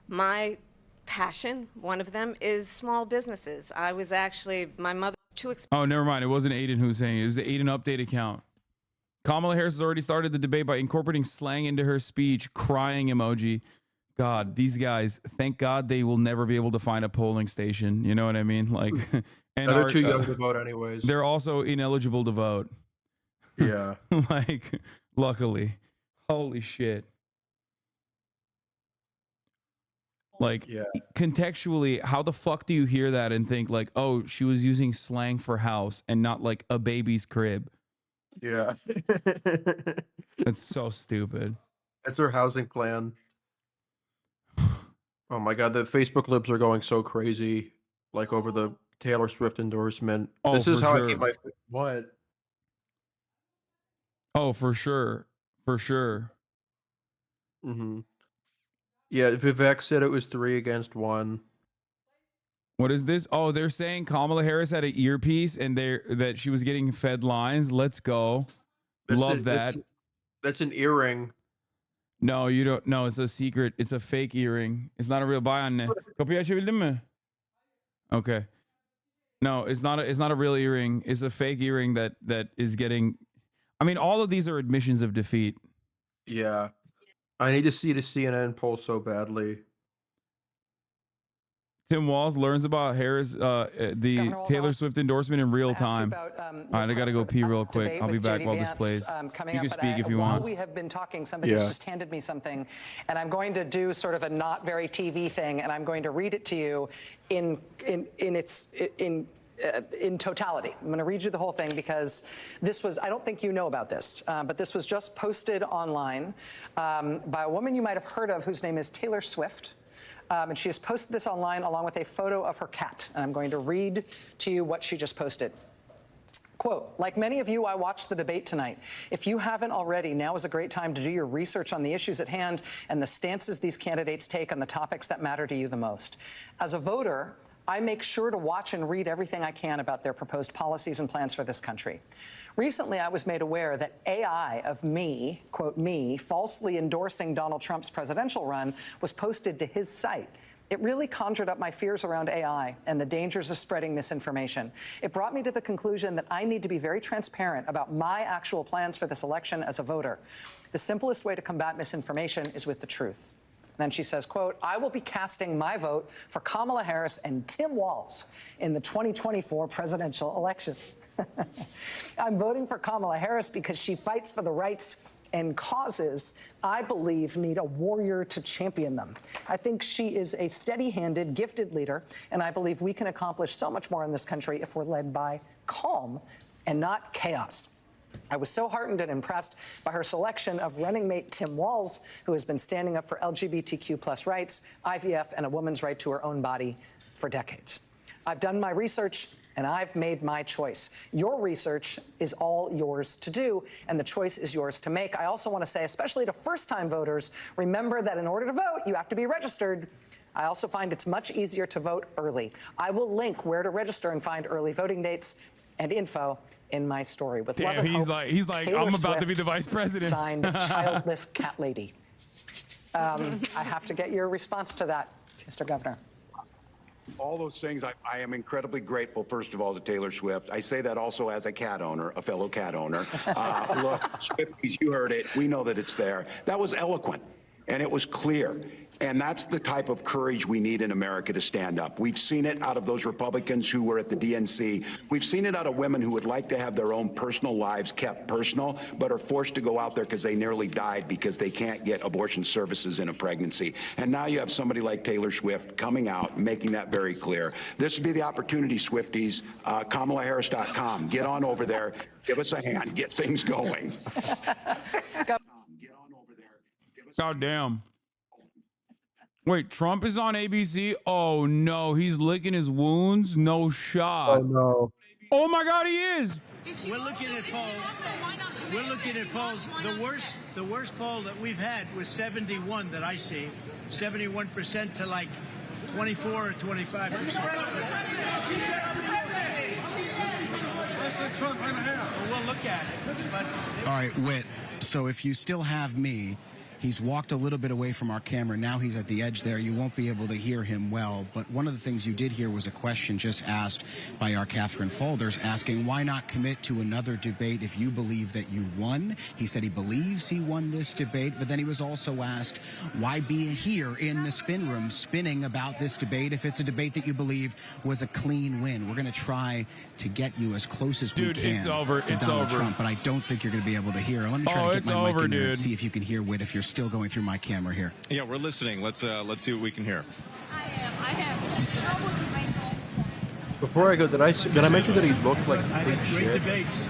My passion, one of them, is small businesses. I was actually, my mother too expensive. Oh, never mind. It wasn't Aiden who was saying it. It was the Aiden Update account. Kamala Harris has already started the debate by incorporating slang into her speech. Crying emoji. God, these guys, thank God they will never be able to find a polling station. You know what I mean? Like, and they're too young to vote anyways. They're also ineligible to vote. Yeah. Like, luckily. Holy shit. Like, contextually, how the fuck do you hear that and think like, oh, she was using slang for house and not like a baby's crib? Yeah. That's so stupid. That's their housing plan. Oh my god, the Facebook libs are going so crazy, like over the Taylor Swift endorsement. Oh, This is for how I sure. keep my what? Oh, for sure. For sure. Mm-hmm. Yeah, Vivek said it was 3-1. What is this? Oh, they're saying Kamala Harris had an earpiece and that she was getting fed lines. Let's go. Love that. That's an earring. No, you don't. No, it's a secret. It's a fake earring. It's not a real buy on. Okay. No, it's not a real earring. It's a fake earring that is getting. I mean, all of these are admissions of defeat. Yeah. I need to see the CNN poll so badly. Tim Walz learns about Harris, the Taylor Swift endorsement in real time. All right, I got to go pee real quick. I'll be back while this plays. You can speak if you want. While we have been talking, somebody's just handed me something, and I'm going to do sort of a not very TV thing, and I'm going to read it to you in totality. I'm going to read you the whole thing because this was, I don't think you know about this, but this was just posted online by a woman you might have heard of whose name is Taylor Swift. And she has posted this online along with a photo of her cat. And I'm going to read to you what she just posted. Quote, like many of you, I watched the debate tonight. If you haven't already, now is a great time to do your research on the issues at hand and the stances these candidates take on the topics that matter to you the most. As a voter, I make sure to watch and read everything I can about their proposed policies and plans for this country. Recently, I was made aware that AI of me, quote me, falsely endorsing Donald Trump's presidential run was posted to his site. It really conjured up my fears around AI and the dangers of spreading misinformation. It brought me to the conclusion that I need to be very transparent about my actual plans for this election as a voter. The simplest way to combat misinformation is with the truth. Then she says, quote, I will be casting my vote for Kamala Harris and Tim Walz in the 2024 presidential election. I'm voting for Kamala Harris because she fights for the rights and causes I believe need a warrior to champion them. I think she is a steady-handed, gifted leader, and I believe we can accomplish so much more in this country if we're led by calm and not chaos. I was so heartened and impressed by her selection of running mate Tim Walz, who has been standing up for LGBTQ+ rights, IVF, and a woman's right to her own body for decades. I've done my research, and I've made my choice. Your research is all yours to do, and the choice is yours to make. I also want to say, especially to first-time voters, remember that in order to vote, you have to be registered. I also find it's much easier to vote early. I will link where to register and find early voting dates and info in my story. With love and hope, he's like, Taylor I'm about Swift, to be the vice president. Signed, childless cat lady. I have to get your response to that, Mr. Governor. All those things, I am incredibly grateful, first of all, to Taylor Swift. I say that also as a cat owner, a fellow cat owner. Look, Swifties, you heard it. We know that it's there. That was eloquent, and it was clear. And that's the type of courage we need in America to stand up. We've seen it out of those Republicans who were at the DNC. We've seen it out of women who would like to have their own personal lives kept personal, but are forced to go out there because they nearly died because they can't get abortion services in a pregnancy. And now you have somebody like Taylor Swift coming out, making that very clear. This would be the opportunity, Swifties. KamalaHarris.com. Get on over there. Give us a hand. Get things going. Get on over there. God damn. Wait, Trump is on ABC? Oh, no. He's licking his wounds? No shot. Oh, no. Oh, my God, he is. We're looking at polls. We're looking at polls. The worst poll that we've had was 71 that I see. 71% to like 24 or 25%. Well, we'll look at it. But all right, Whit. So if you still have me, he's walked a little bit away from our camera. Now he's at the edge there. You won't be able to hear him well. But one of the things you did hear was a question just asked by our Catherine Folders asking, why not commit to another debate if you believe that you won? He said he believes he won this debate. But then he was also asked, why be here in the spin room spinning about this debate if it's a debate that you believe was a clean win? We're going to try to get you as close as we can it's over. to It's Donald over. Trump. But I don't think you're going to be able to hear. Let me try to get my mic in there and see if you can hear Whit if you're still going through my camera here. Yeah, we're listening. Let's see what we can hear. Before I go, did I mention that he looked like complete Great shit? debates.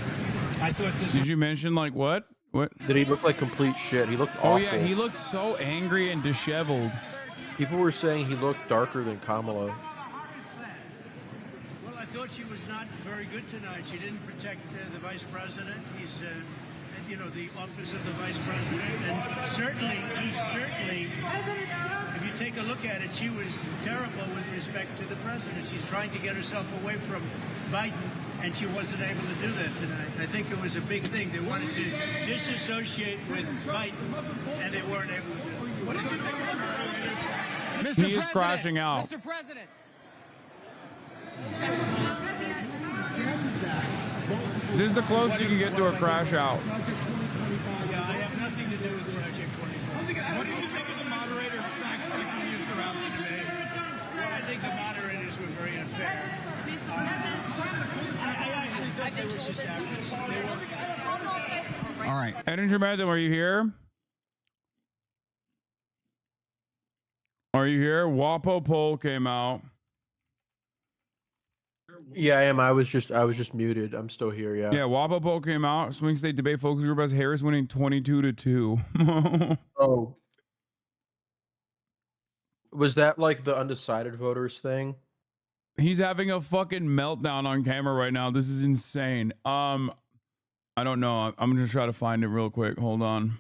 I thought this Did you mention like what? What? Did he look like complete shit? He looked awful. Oh yeah, he looked so angry and disheveled. People were saying he looked darker than Kamala. Well, I thought she was not very good tonight. She didn't protect the vice president. He's, the office of the vice president. And certainly, if you take a look at it, she was terrible with respect to the president. She's trying to get herself away from Biden, and she wasn't able to do that tonight. I think it was a big thing. They wanted to disassociate with Biden, and they weren't able to do it. What did you think about that? He is crashing out. Mr. President. This is the closest you can get to a crash out. Yeah, I have nothing to do with Project 24. What do you think of the moderator's fact-checking used throughout the debate? Well, I think the moderators were very unfair. I actually thought they were just All right. Ed Madden, are you here? Are you here? WAPO poll came out. Yeah, I am. I was just muted. I'm still here. Yeah. Yeah, WAPO poll came out. Swing state debate focus group has Harris winning 22-2. Oh. Was that like the undecided voters thing? He's having a fucking meltdown on camera right now. This is insane. I don't know. I'm gonna try to find it real quick. Hold on.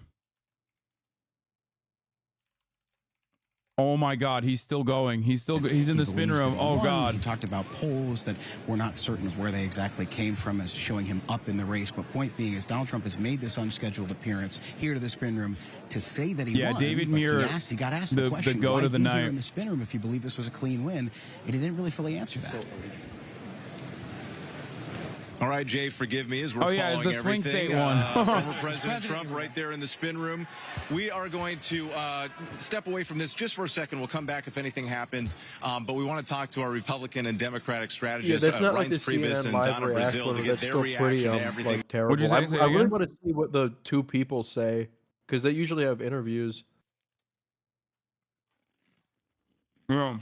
Oh my God, he's still going. He's in the spin room. Oh God. He talked about polls that we're not certain of where they exactly came from as showing him up in the race. But point being is Donald Trump has made this unscheduled appearance here to the spin room to say that he won. David Muir, he got asked the question, the goat why of the be night here in the spin room if you believe this was a clean win, and he didn't really fully answer that. All right, Jay, forgive me as we're it's following the swing everything. state one. Former President Trump right there in the spin room. We are going to step away from this just for a second. We'll come back if anything happens. But we want to talk to our Republican and Democratic strategists, Yeah, that's not like Reince the Priebus CNN and live Donna reaction. Brazil, to get That's their still reaction pretty to everything. like terrible. What'd you say? Say I really again? want to see what the two people say because they usually have interviews. Yeah.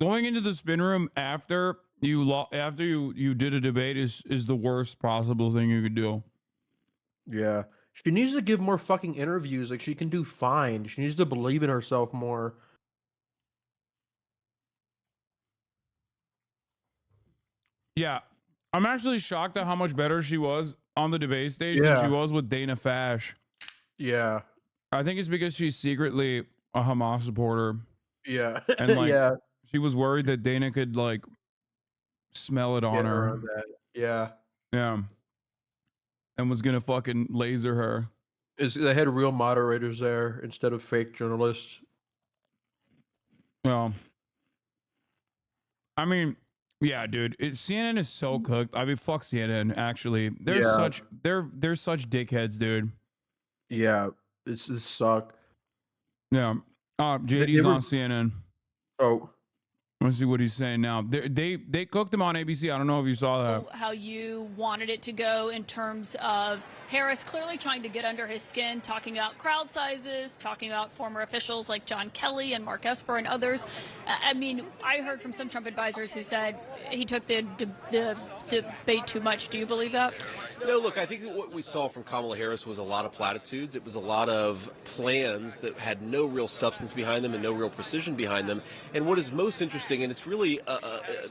Going into the spin room after you did a debate is the worst possible thing you could do. Yeah, she needs to give more fucking interviews. Like she can do fine. She needs to believe in herself more. Yeah, I'm actually shocked at how much better she was on the debate stage than she was with Dana Fash. Yeah, I think it's because she's secretly a Hamas supporter. Yeah, And like, yeah. she was worried that Dana could like smell it on Get her. around that. Yeah. Yeah. And was gonna fucking laser her. They had real moderators there instead of fake journalists. Well, I mean, yeah, dude. CNN is so cooked. I mean, fuck CNN. Actually, they're such dickheads, dude. Yeah, this suck. Yeah. JD's on CNN. Oh. Let's see what he's saying now. They cooked him on ABC. I don't know if you saw that. How you wanted it to go in terms of Harris clearly trying to get under his skin, talking about crowd sizes, talking about former officials like John Kelly and Mark Esper and others. I mean, I heard from some Trump advisors who said he took the debate too much. Do you believe that? No, look, I think that what we saw from Kamala Harris was a lot of platitudes. It was a lot of plans that had no real substance behind them and no real precision behind them. And what is most interesting, and it's really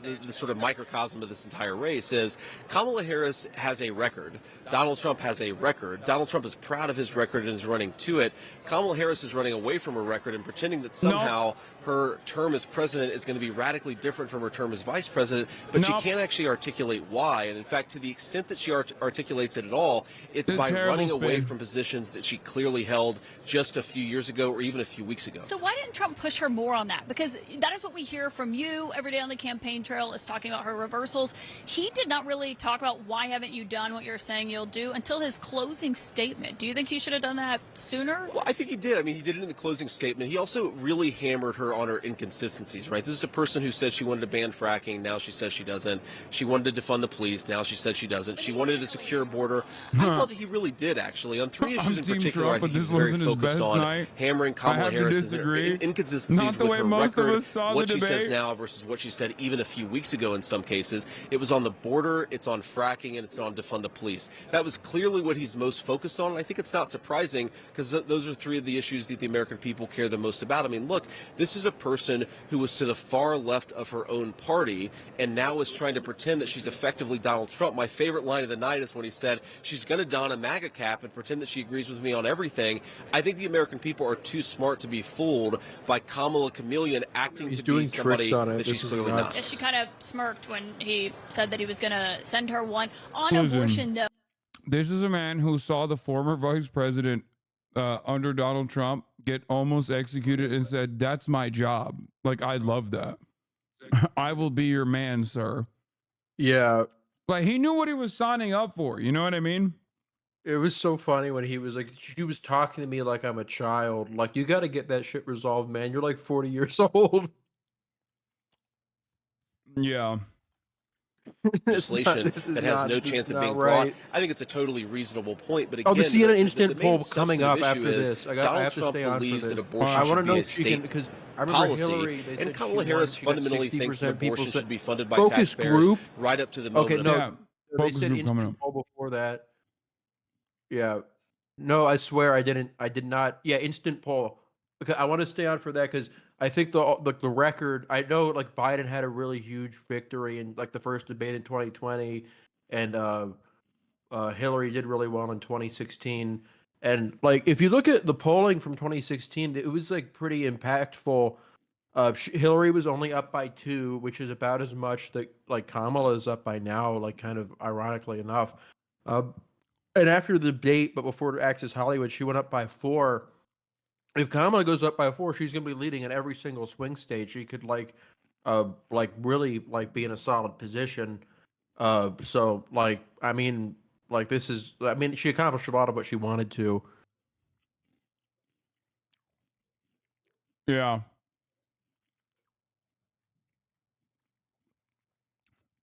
the sort of microcosm of this entire race, is Kamala Harris has a record. Donald Trump has a record. Donald Trump is proud of his record and is running to it. Kamala Harris is running away from her record and pretending that somehow her term as president is going to be radically different from her term as vice president, but she can't actually articulate why. And in fact, to the extent that she articulates it at all, it's by running away from positions that she clearly held just a few years ago or even a few weeks ago. So why didn't Trump push her more on that? Because that is what we hear from from you every day on the campaign trail is talking about her reversals. He did not really talk about why haven't you done what you're saying you'll do until his closing statement. Do you think he should have done that sooner? Well, I think he did. I mean, he did it in the closing statement. He also really hammered her on her inconsistencies, right? This is a person who said she wanted to ban fracking. Now she says she doesn't. She wanted to defund the police. Now she said she doesn't. She wanted a secure border. I thought that he really did, actually. On three issues in particular, I think he was very focused on hammering Kamala Harris's inconsistencies with her record, what she says now versus what she said even a few weeks ago in some cases. It was on the border, it's on fracking, and it's on defund the police. That was clearly what he's most focused on, and I think it's not surprising because those are three of the issues that the American people care the most about. I mean, look, this is a person who was to the far left of her own party and now is trying to pretend that she's effectively Donald Trump. My favorite line of the night is when he said she's going to don a MAGA cap and pretend that she agrees with me on everything. I think the American people are too smart to be fooled by Kamala Chameleon acting to be somebody that she's clearly not. Yeah, she kind of smirked when he said that he was going to send her one. On abortion, though. This is a man who saw the former vice president under Donald Trump get almost executed and said, "That's my job." Like, I love that. I will be your man, sir. Yeah. Like, he knew what he was signing up for. You know what I mean? It was so funny when he was like, she was talking to me like I'm a child. Like, you got to get that shit resolved, man. You're like 40 years old. Yeah. Legislation that has no chance of being brought. I think it's a totally reasonable point. But again, the CNN instant main poll coming up after issue is this. I Donald have to Trump stay on for believes this. that abortion I want to should know be a if she can, state because I remember policy, Hillary, they and said Kamala she Harris won, she got fundamentally thinks that 60% people abortion said- should be funded by Focus taxpayers group? right up to the moment. Okay, of no, it. they Focus said group coming instant up. poll before that. Yeah. No, I swear I didn't. I did not. Yeah, instant poll. Okay, I want to stay on for that because I think the record. I know like Biden had a really huge victory in like the first debate in 2020, and Hillary did really well in 2016. And like if you look at the polling from 2016, it was like pretty impactful. Hillary was only up by 2, which is about as much that like Kamala is up by now. Like kind of ironically enough. And after the debate, but before Access Hollywood, she went up by 4. If Kamala goes up by 4, she's going to be leading in every single swing state. She could like really like be in a solid position. So like, I mean, like this is, I mean, she accomplished a lot of what she wanted to. Yeah.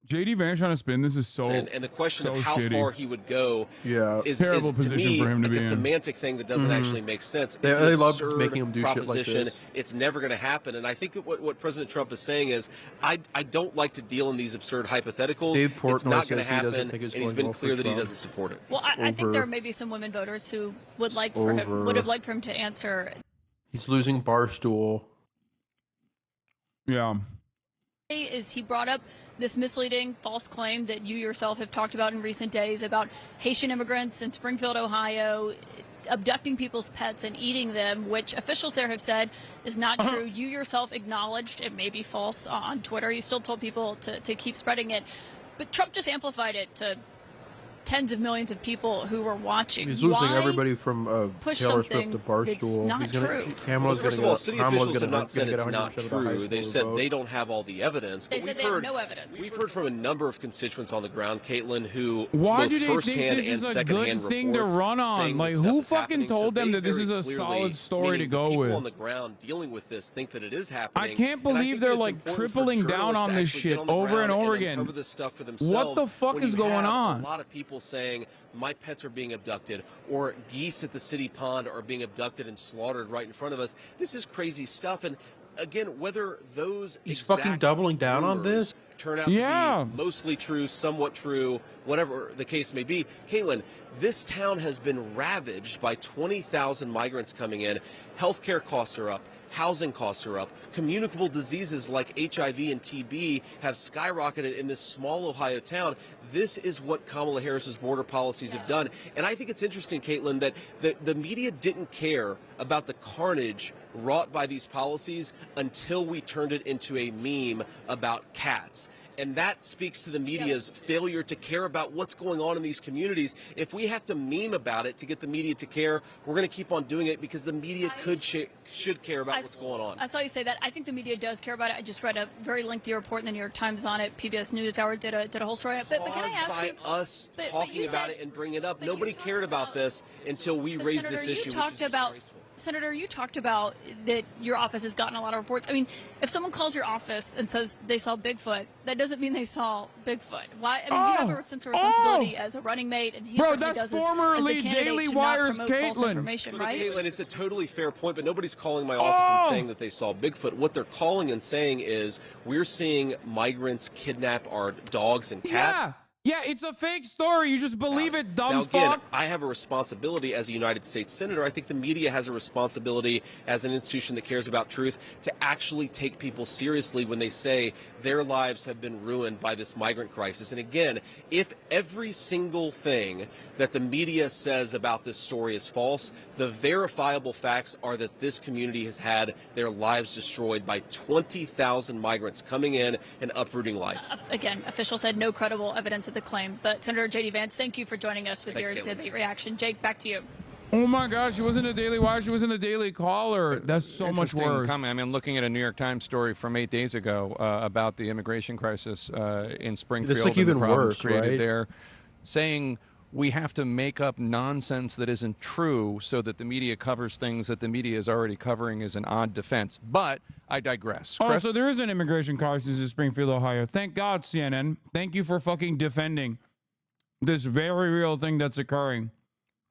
JD Vance trying to spin this is so And the question so of how shitty. far he would go is terrible to position me for him to like be a in. semantic thing that doesn't actually make sense. They It's an love absurd making him do shit like proposition. this. It's never going to happen. And I think what President Trump is saying is, I don't like to deal in these absurd hypotheticals. Dave Portnoy It's not going says to he doesn't happen. think it's And he's going been well for clear that he Trump. doesn't support it. Well, I think over. there may be some women voters who would like for him would have liked for him to answer. He's losing Barstool. Yeah. Is he brought up this misleading false claim that you yourself have talked about in recent days about Haitian immigrants in Springfield, Ohio, abducting people's pets and eating them, which officials there have said is not true. You yourself acknowledged it may be false on Twitter. You still told people to keep spreading it. But Trump just amplified it to tens of millions of people who were watching. He's losing Why everybody from push Taylor Swift something to Barstool. that's not He's gonna, true? Kamala's First of gonna all, get, city Kamala's officials have gonna, not said gonna get it's 100% not of the high true. school They've said vote. they don't have all the evidence. They But said we've they have heard, no evidence. We've heard from a number of constituents on the ground, Caitlin, who Why both do they think firsthand this and is a secondhand good thing to reports run on? saying Like, this stuff who is fucking happening. told So them they that this very is a clearly, solid story meaning to go the people with? on the ground dealing with this think that it is happening. I can't And I believe think they're that it's like important for tripling down journalists on to this actually get shit on the over ground and over and again. uncover this stuff for What themselves. the fuck When is you going have on? A lot of people saying my pets are being abducted, or geese at the city pond are being abducted and slaughtered right in front of us. This is crazy stuff. And again, whether those He's fucking doubling down on this. turn out to be mostly true, somewhat true, whatever the case may be. Caitlin, this town has been ravaged by 20,000 migrants coming in. Healthcare costs are up. Housing costs are up. Communicable diseases like HIV and TB have skyrocketed in this small Ohio town. This is what Kamala Harris's border policies have done. And I think it's interesting, Caitlin, that the media didn't care about the carnage wrought by these policies until we turned it into a meme about cats. And that speaks to the media's failure to care about what's going on in these communities. If we have to meme about it to get the media to care, we're going to keep on doing it because the media should care about what's going on. I saw you say that. I think the media does care about it. I just read a very lengthy report in the New York Times on it. PBS NewsHour did a whole story on it. But can I ask you? By us talking about it and bringing it up, nobody cared about this until we raised this issue. Senator, you talked about that your office has gotten a lot of reports. I mean, if someone calls your office and says they saw Bigfoot, that doesn't mean they saw Bigfoot. Why? I mean, you have a sense of responsibility as a running mate, and he certainly does as the Daily candidate Wire's to not promote false Caitlin. information, right? Caitlin, it's a totally fair point, but nobody's calling my office and saying that they saw Bigfoot. What they're calling and saying is we're seeing migrants kidnap our dogs and cats. Yeah, it's a fake story. You just believe it, dumb Now, again, fuck. I have a responsibility as a United States Senator. I think the media has a responsibility as an institution that cares about truth to actually take people seriously when they say their lives have been ruined by this migrant crisis. And again, if every single thing that the media says about this story is false, the verifiable facts are that this community has had their lives destroyed by 20,000 migrants coming in and uprooting life. Again, officials said no credible evidence of the claim. But Senator J.D. Vance, thank you for joining us with Thanks, your Caitlin. debate reaction. Jake, back to you. Oh my gosh, she was in the Daily Wire. She was in the Daily Caller. That's so much worse. Comment. I mean, looking at a New York Times story from 8 days ago about the immigration crisis in Springfield It's like and even the problems worse, created right? there, saying we have to make up nonsense that isn't true so that the media covers things that the media is already covering is an odd defense. But I digress. Oh, so there is an immigration crisis in Springfield, Ohio. Thank God, CNN. Thank you for fucking defending this very real thing that's occurring.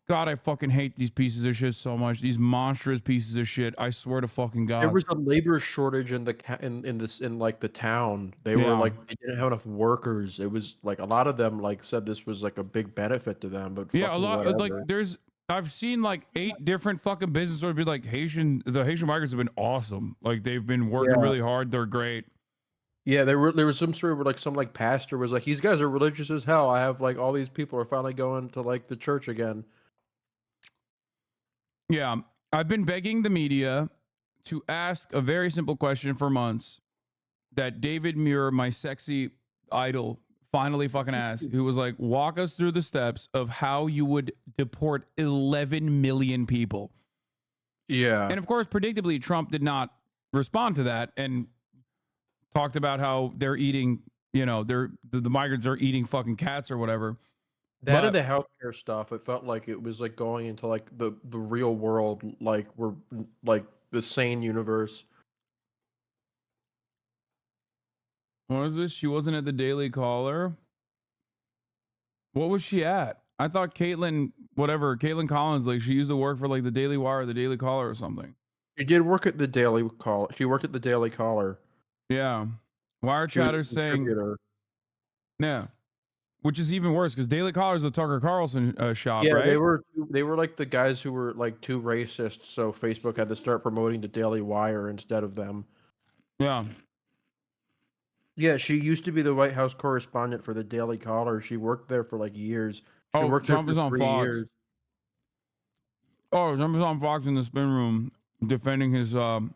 God, I fucking hate these pieces of shit so much. These monstrous pieces of shit. I swear to fucking God. There was a labor shortage in the in like the town. They were like they didn't have enough workers. It was like a lot of them like said this was like a big benefit to them. But Yeah, a fucking lot. whatever. Like I've seen like 8 different fucking business owners be like the Haitian migrants have been awesome. Like they've been working really hard. They're great. Yeah, there was some story where like some like pastor was like, "These guys are religious as hell. I have like all these people are finally going to like the church again." Yeah, I've been begging the media to ask a very simple question for months that David Muir, my sexy idol, finally fucking asked, who was like, walk us through the steps of how you would deport 11 million people. Yeah. And of course, predictably, Trump did not respond to that and talked about how they're eating, you know, the migrants are eating fucking cats or whatever. That and the healthcare stuff, it felt like it was like going into like the real world, like we're like the sane universe. What is this? She wasn't at the Daily Caller. What was she at? I thought Caitlin Collins, like she used to work for like the Daily Wire or the Daily Caller or something. She did work at the Daily Caller. She worked at the Daily Caller. Yeah. Wire chatter saying, yeah. Which is even worse because Daily Caller is the Tucker Carlson shop, Yeah, right? they were like the guys who were like too racist, so Facebook had to start promoting the Daily Wire instead of them. Yeah. Yeah, she used to be the White House correspondent for the Daily Caller. She worked there for like years. She worked Trump there is for on 3 Fox. years. Oh, Trump is on Fox in the spin room defending his. To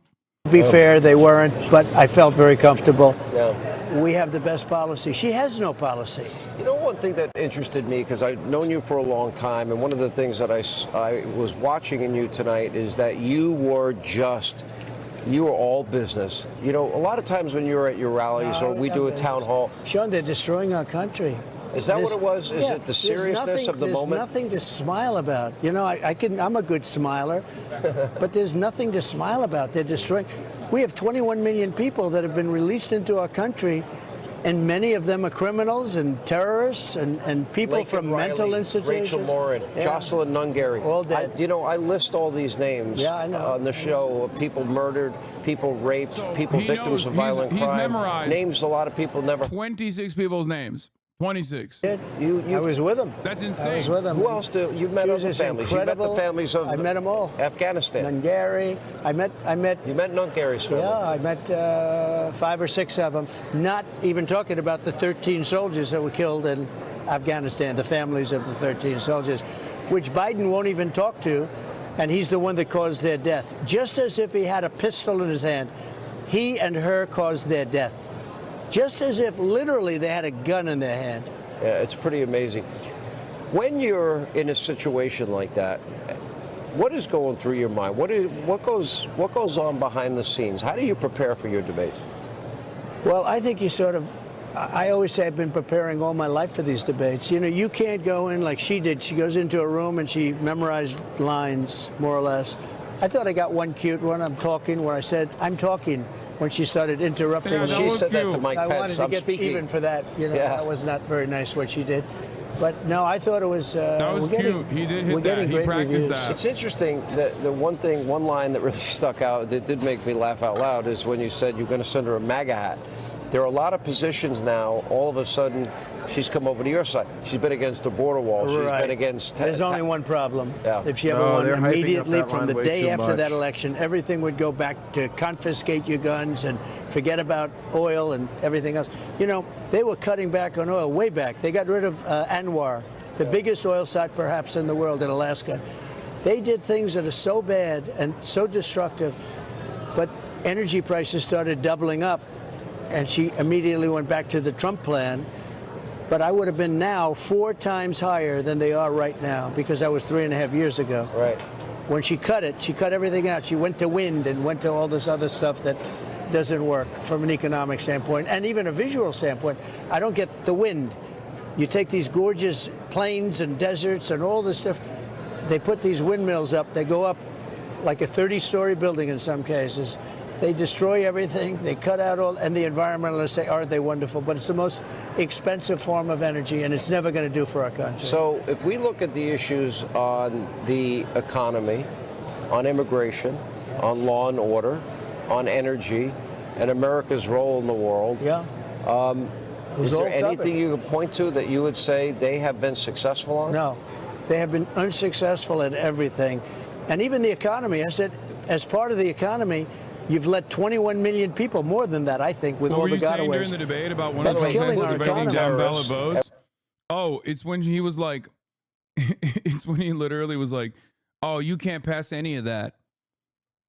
be fair, they weren't, but I felt very comfortable. Yeah. We have the best policy. She has no policy. You know, one thing that interested me, because I've known you for a long time, and one of the things that I was watching in you tonight is that you were all business. You know, a lot of times when you're at your rallies or we do a town hall. Sean, they're destroying our country. Is that what it was? Is it the seriousness of the moment? There's nothing to smile about. You know, I'm a good smiler, but there's nothing to smile about. They're destroying. We have 21 million people that have been released into our country, and many of them are criminals and terrorists and people Lincoln from Riley, mental institutions. Rachel Morin, Jocelyn Nungary. All dead. I list all these names on the show of people murdered, people raped, people victims of violent crime. He's memorized names a lot of people never. 26 people's names. 26. I was with them. That's insane. I was with them. Who else you've met other families? You met the families of I met them all. Afghanistan. Nungary. I met. You met Nungary's family. Yeah, I met 5 or 6 of them. Not even talking about the 13 soldiers that were killed in Afghanistan, the families of the 13 soldiers, which Biden won't even talk to, and he's the one that caused their death. Just as if he had a pistol in his hand, he and her caused their death. just as if literally they had a gun in their hand. Yeah, it's pretty amazing. When you're in a situation like that, what is going through your mind? What goes on behind the scenes? How do you prepare for your debates? Well, I think you sort of, I always say I've been preparing all my life for these debates. You know, you can't go in like she did. She goes into a room and she memorized lines, more or less. I thought I got one cute one. I'm talking when I said, I'm talking, when she started interrupting. Yeah, she said that to Mike I Pence. wanted to get speaking. even for that. You know, Yeah. that was not very nice what she did. But no, I thought it was. That was cute. He did hit that. He practiced that. It's interesting that the one line that really stuck out that did make me laugh out loud is when you said you're going to send her a MAGA hat. There are a lot of positions now. All of a sudden, she's come over to your side. She's been against the border wall. She's been against. There's only one problem. Yeah. If she ever won, immediately from the day after that election, everything would go back to confiscate your guns and forget about oil and everything else. You know, they were cutting back on oil way back. They got rid of Anwar, the biggest oil site perhaps in the world in Alaska. They did things that are so bad and so destructive, but energy prices started doubling up. And she immediately went back to the Trump plan. But I would have been now 4 times higher than they are right now, because that was 3.5 years ago. Right. When she cut everything out. She went to wind and went to all this other stuff that doesn't work from an economic standpoint and even a visual standpoint. I don't get the wind. You take these gorgeous plains and deserts and all this stuff. They put these windmills up. They go up like a 30-story building in some cases. They destroy everything. They cut out all, and the environmentalists say, aren't they wonderful? But it's the most expensive form of energy, and it's never going to do for our country. So if we look at the issues on the economy, on immigration, on law and order, on energy, and America's role in the world, is there anything you can point to that you would say they have been successful on? No. They have been unsuccessful at everything. And even the economy, I said, as part of the economy, you've let 21 million people, more than that, I think, with all the gotaways. What were you saying during the debate about one of That's the killing protesters our evading down economy. ballot votes? Oh, it's when he was like, it's when he literally was like, oh, you can't pass any of that.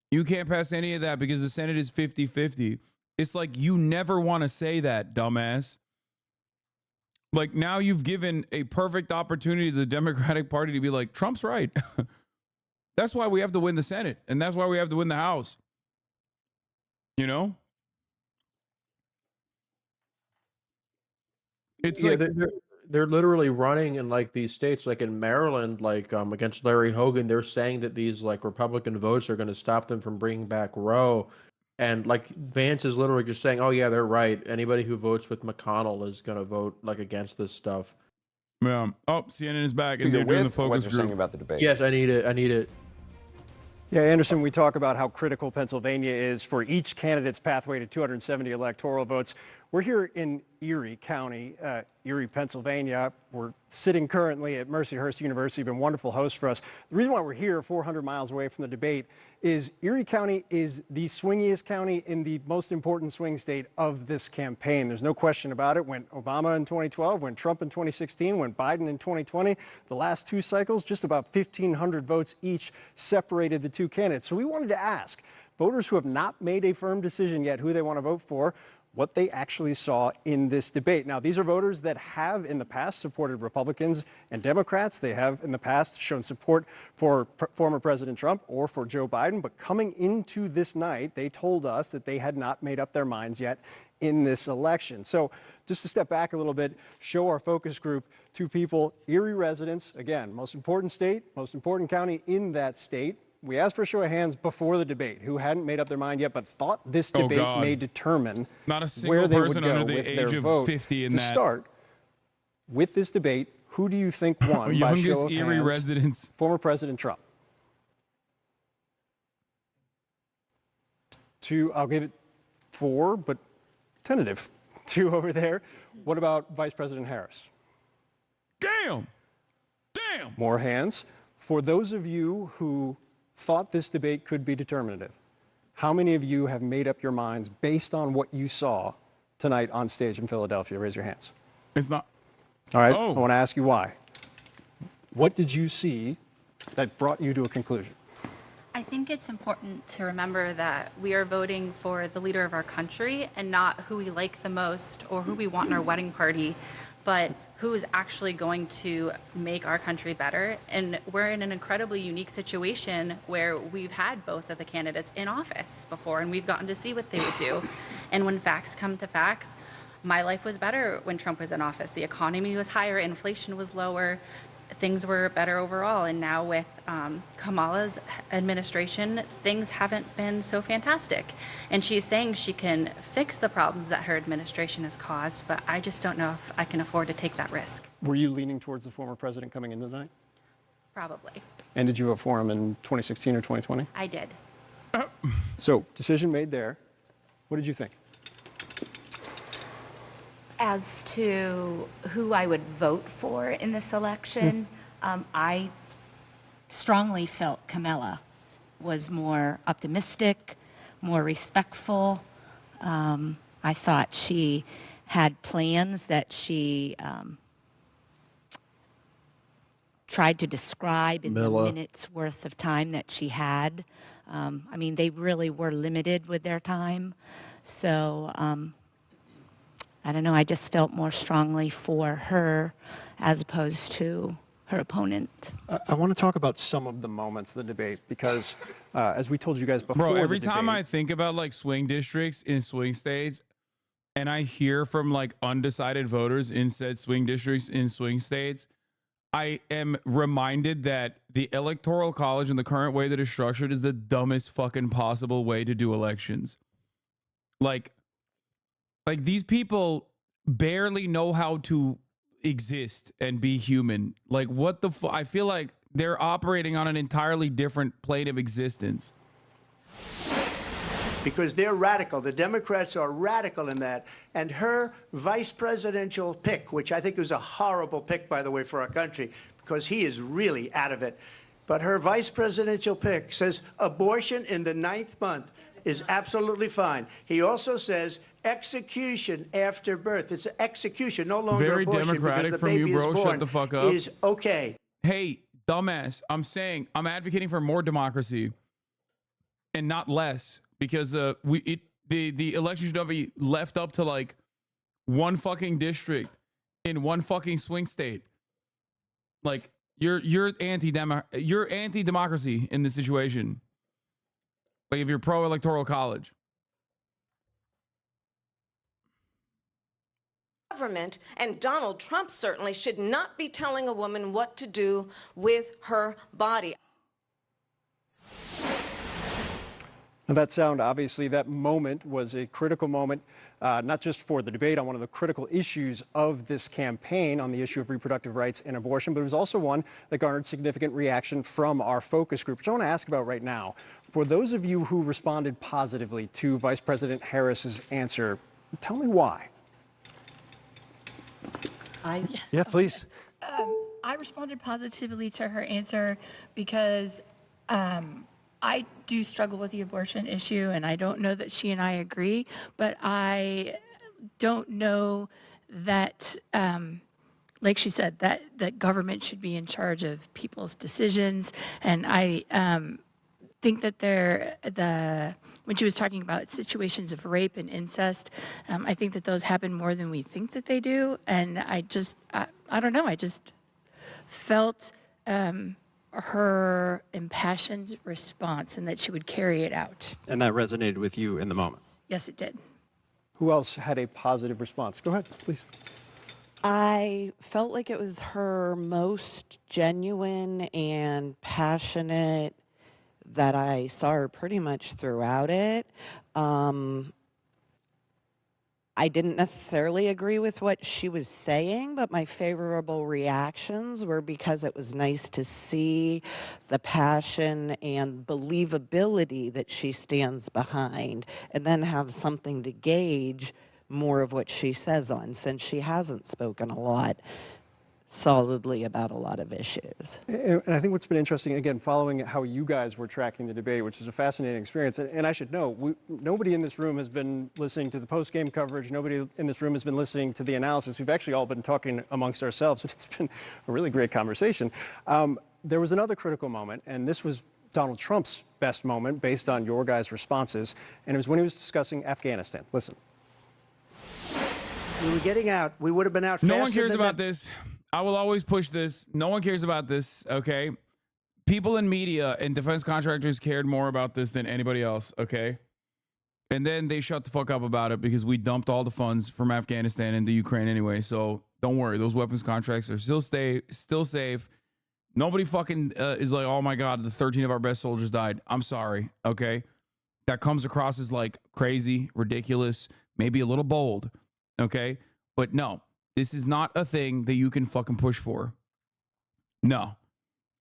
You can't pass any of that because the Senate is 50-50. It's like, you never want to say that, dumbass. Like, now you've given a perfect opportunity to the Democratic Party to be like, Trump's right. That's why we have to win the Senate, and that's why we have to win the House. You know? It's like they're literally running in like these states, like in Maryland, like against Larry Hogan. They're saying that these like Republican votes are going to stop them from bringing back Roe, and like Vance is literally just saying, "Oh yeah, they're right. Anybody who votes with McConnell is going to vote like against this stuff." Yeah. Oh, CNN is back, and they're doing the focus group. about the debate. Yes, I need it. I need it. Yeah, Anderson, we talk about how critical Pennsylvania is for each candidate's pathway to 270 electoral votes. We're here in Erie County, Erie, Pennsylvania. We're sitting currently at Mercyhurst University, been a wonderful host for us. The reason why we're here 400 miles away from the debate is Erie County is the swingiest county in the most important swing state of this campaign. There's no question about it. When Obama in 2012, when Trump in 2016, when Biden in 2020, the last 2 cycles, just about 1,500 votes each separated the 2 candidates. So we wanted to ask voters who have not made a firm decision yet who they want to vote for, what they actually saw in this debate. Now, these are voters that have in the past supported Republicans and Democrats. They have in the past shown support for former President Trump or for Joe Biden. But coming into this night, they told us that they had not made up their minds yet in this election. So just to step back a little bit, show our focus group 2 people, Erie residents, again, most important state, most important county in that state. We asked for a show of hands before the debate who hadn't made up their mind yet, but thought this debate may determine not a single where they would person go under the with age their of vote. 50 in to that. start with this debate, who do you think won by Youngest show of Erie hands? residents. Former President Trump. 2, I'll give it 4, but tentative. 2 over there. What about Vice President Harris? Damn! More hands. For those of you who thought this debate could be determinative, how many of you have made up your minds based on what you saw tonight on stage in Philadelphia? Raise your hands. It's not. All right. Oh. I want to ask you why. What did you see that brought you to a conclusion? I think it's important to remember that we are voting for the leader of our country and not who we like the most or who we want in our wedding party, but who is actually going to make our country better. And we're in an incredibly unique situation where we've had both of the candidates in office before, and we've gotten to see what they would do. And when facts come to facts, my life was better when Trump was in office. The economy was higher, inflation was lower, things were better overall. And now with Kamala's administration, things haven't been so fantastic. And she's saying she can fix the problems that her administration has caused, but I just don't know if I can afford to take that risk. Were you leaning towards the former president coming in tonight? Probably. And did you vote for him in 2016 or 2020? I did. So, decision made there. What did you think? As to who I would vote for in this election, I strongly felt Kamala was more optimistic, more respectful. I thought she had plans that she tried to describe in the minutes worth of time that she had. I mean, they really were limited with their time. So, I don't know, I just felt more strongly for her as opposed to her opponent. I want to talk about some of the moments of the debate because, as we told you guys before, Bro, every the time debate, I think about like swing districts in swing states, and I hear from like undecided voters in said swing districts in swing states, I am reminded that the Electoral College in the current way that it's structured is the dumbest fucking possible way to do elections. Like these people barely know how to exist and be human. Like, what the fuck? I feel like they're operating on an entirely different plane of existence. Because they're radical. The Democrats are radical in that. And her vice presidential pick, which I think was a horrible pick, by the way, for our country, because he is really out of it. But her vice presidential pick says abortion in the 9th month is absolutely fine. He also says execution after birth. It's execution, no longer Very abortion, democratic because the from baby you, is bro. born, Shut the fuck up. is okay. Hey, dumbass, I'm saying I'm advocating for more democracy and not less, because the election should not be left up to like one fucking district in one fucking swing state. Like you're anti-democracy in this situation. Like if you're pro Electoral College. Government, and Donald Trump certainly should not be telling a woman what to do with her body. Now that sound, obviously, that moment was a critical moment, not just for the debate on one of the critical issues of this campaign on the issue of reproductive rights and abortion, but it was also one that garnered significant reaction from our focus group, which I want to ask about right now. For those of you who responded positively to Vice President Harris's answer, tell me why. Yeah, please. I responded positively to her answer because I do struggle with the abortion issue, and I don't know that she and I agree, but I don't know that, like she said, that government should be in charge of people's decisions. And I think that when she was talking about situations of rape and incest, I think that those happen more than we think that they do. And I don't know, I just felt her impassioned response and that she would carry it out. And that resonated with you in the moment. Yes, it did. Who else had a positive response? Go ahead, please. I felt like it was her most genuine and passionate that I saw her pretty much throughout it. I didn't necessarily agree with what she was saying, but my favorable reactions were because it was nice to see the passion and believability that she stands behind, and then have something to gauge more of what she says on, since she hasn't spoken a lot solidly about a lot of issues. And I think what's been interesting, again, following how you guys were tracking the debate, which is a fascinating experience, and I should know, nobody in this room has been listening to the post-game coverage, nobody in this room has been listening to the analysis. We've actually all been talking amongst ourselves, and it's been a really great conversation. There was another critical moment, and this was Donald Trump's best moment based on your guys' responses, and it was when he was discussing Afghanistan. Listen. We were getting out. We would have been out faster. No one cares than about that. this. I will always push this. No one cares about this, okay? People in media and defense contractors cared more about this than anybody else, okay? And then they shut the fuck up about it because we dumped all the funds from Afghanistan into Ukraine anyway. So don't worry. Those weapons contracts are still safe. Nobody fucking is like, oh my God, the 13 of our best soldiers died. I'm sorry, okay? That comes across as like crazy, ridiculous, maybe a little bold, okay? But no, this is not a thing that you can fucking push for. No,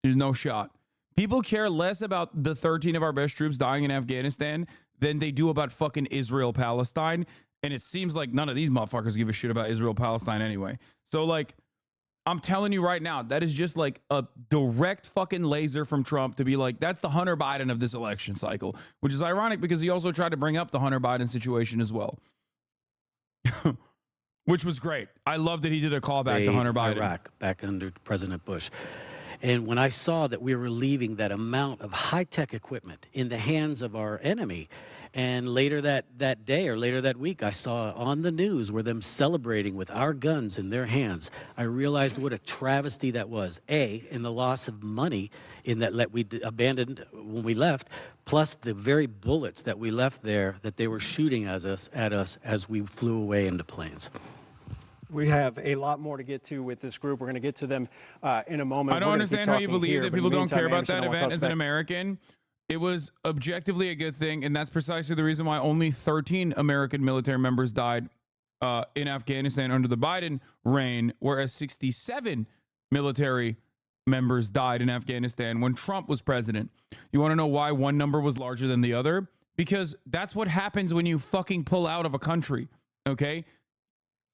there's no shot. People care less about the 13 of our best troops dying in Afghanistan than they do about fucking Israel, Palestine. And it seems like none of these motherfuckers give a shit about Israel, Palestine anyway. So like, I'm telling you right now, that is just like a direct fucking laser from Trump to be like, that's the Hunter Biden of this election cycle, which is ironic because he also tried to bring up the Hunter Biden situation as well. Which was great. I love that he did a callback to Hunter Biden. Iraq back under President Bush. And when I saw that we were leaving that amount of high-tech equipment in the hands of our enemy, and later that day or later that week, I saw on the news where them celebrating with our guns in their hands, I realized what a travesty that was. In the loss of money in that we abandoned when we left, plus the very bullets that we left there that they were shooting at us as we flew away into planes. We have a lot more to get to with this group. We're going to get to them in a moment. I don't understand how you believe that people don't care about that event as an American. American. It was objectively a good thing, and that's precisely the reason why only 13 American military members died in Afghanistan under the Biden reign, whereas 67 military members died in Afghanistan when Trump was president. You want to know why one number was larger than the other? Because that's what happens when you fucking pull out of a country, okay?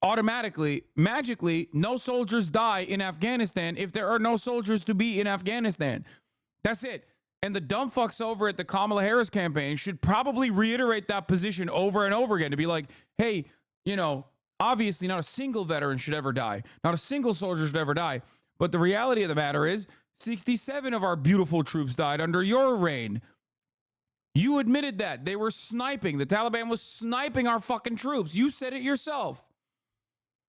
Automatically, magically, no soldiers die in Afghanistan if there are no soldiers to be in Afghanistan. That's it. And the dumb fucks over at the Kamala Harris campaign should probably reiterate that position over and over again to be like, hey, you know, obviously not a single veteran should ever die. Not a single soldier should ever die. But the reality of the matter is 67 of our beautiful troops died under your reign. You admitted that. They were sniping. The Taliban was sniping our fucking troops. You said it yourself.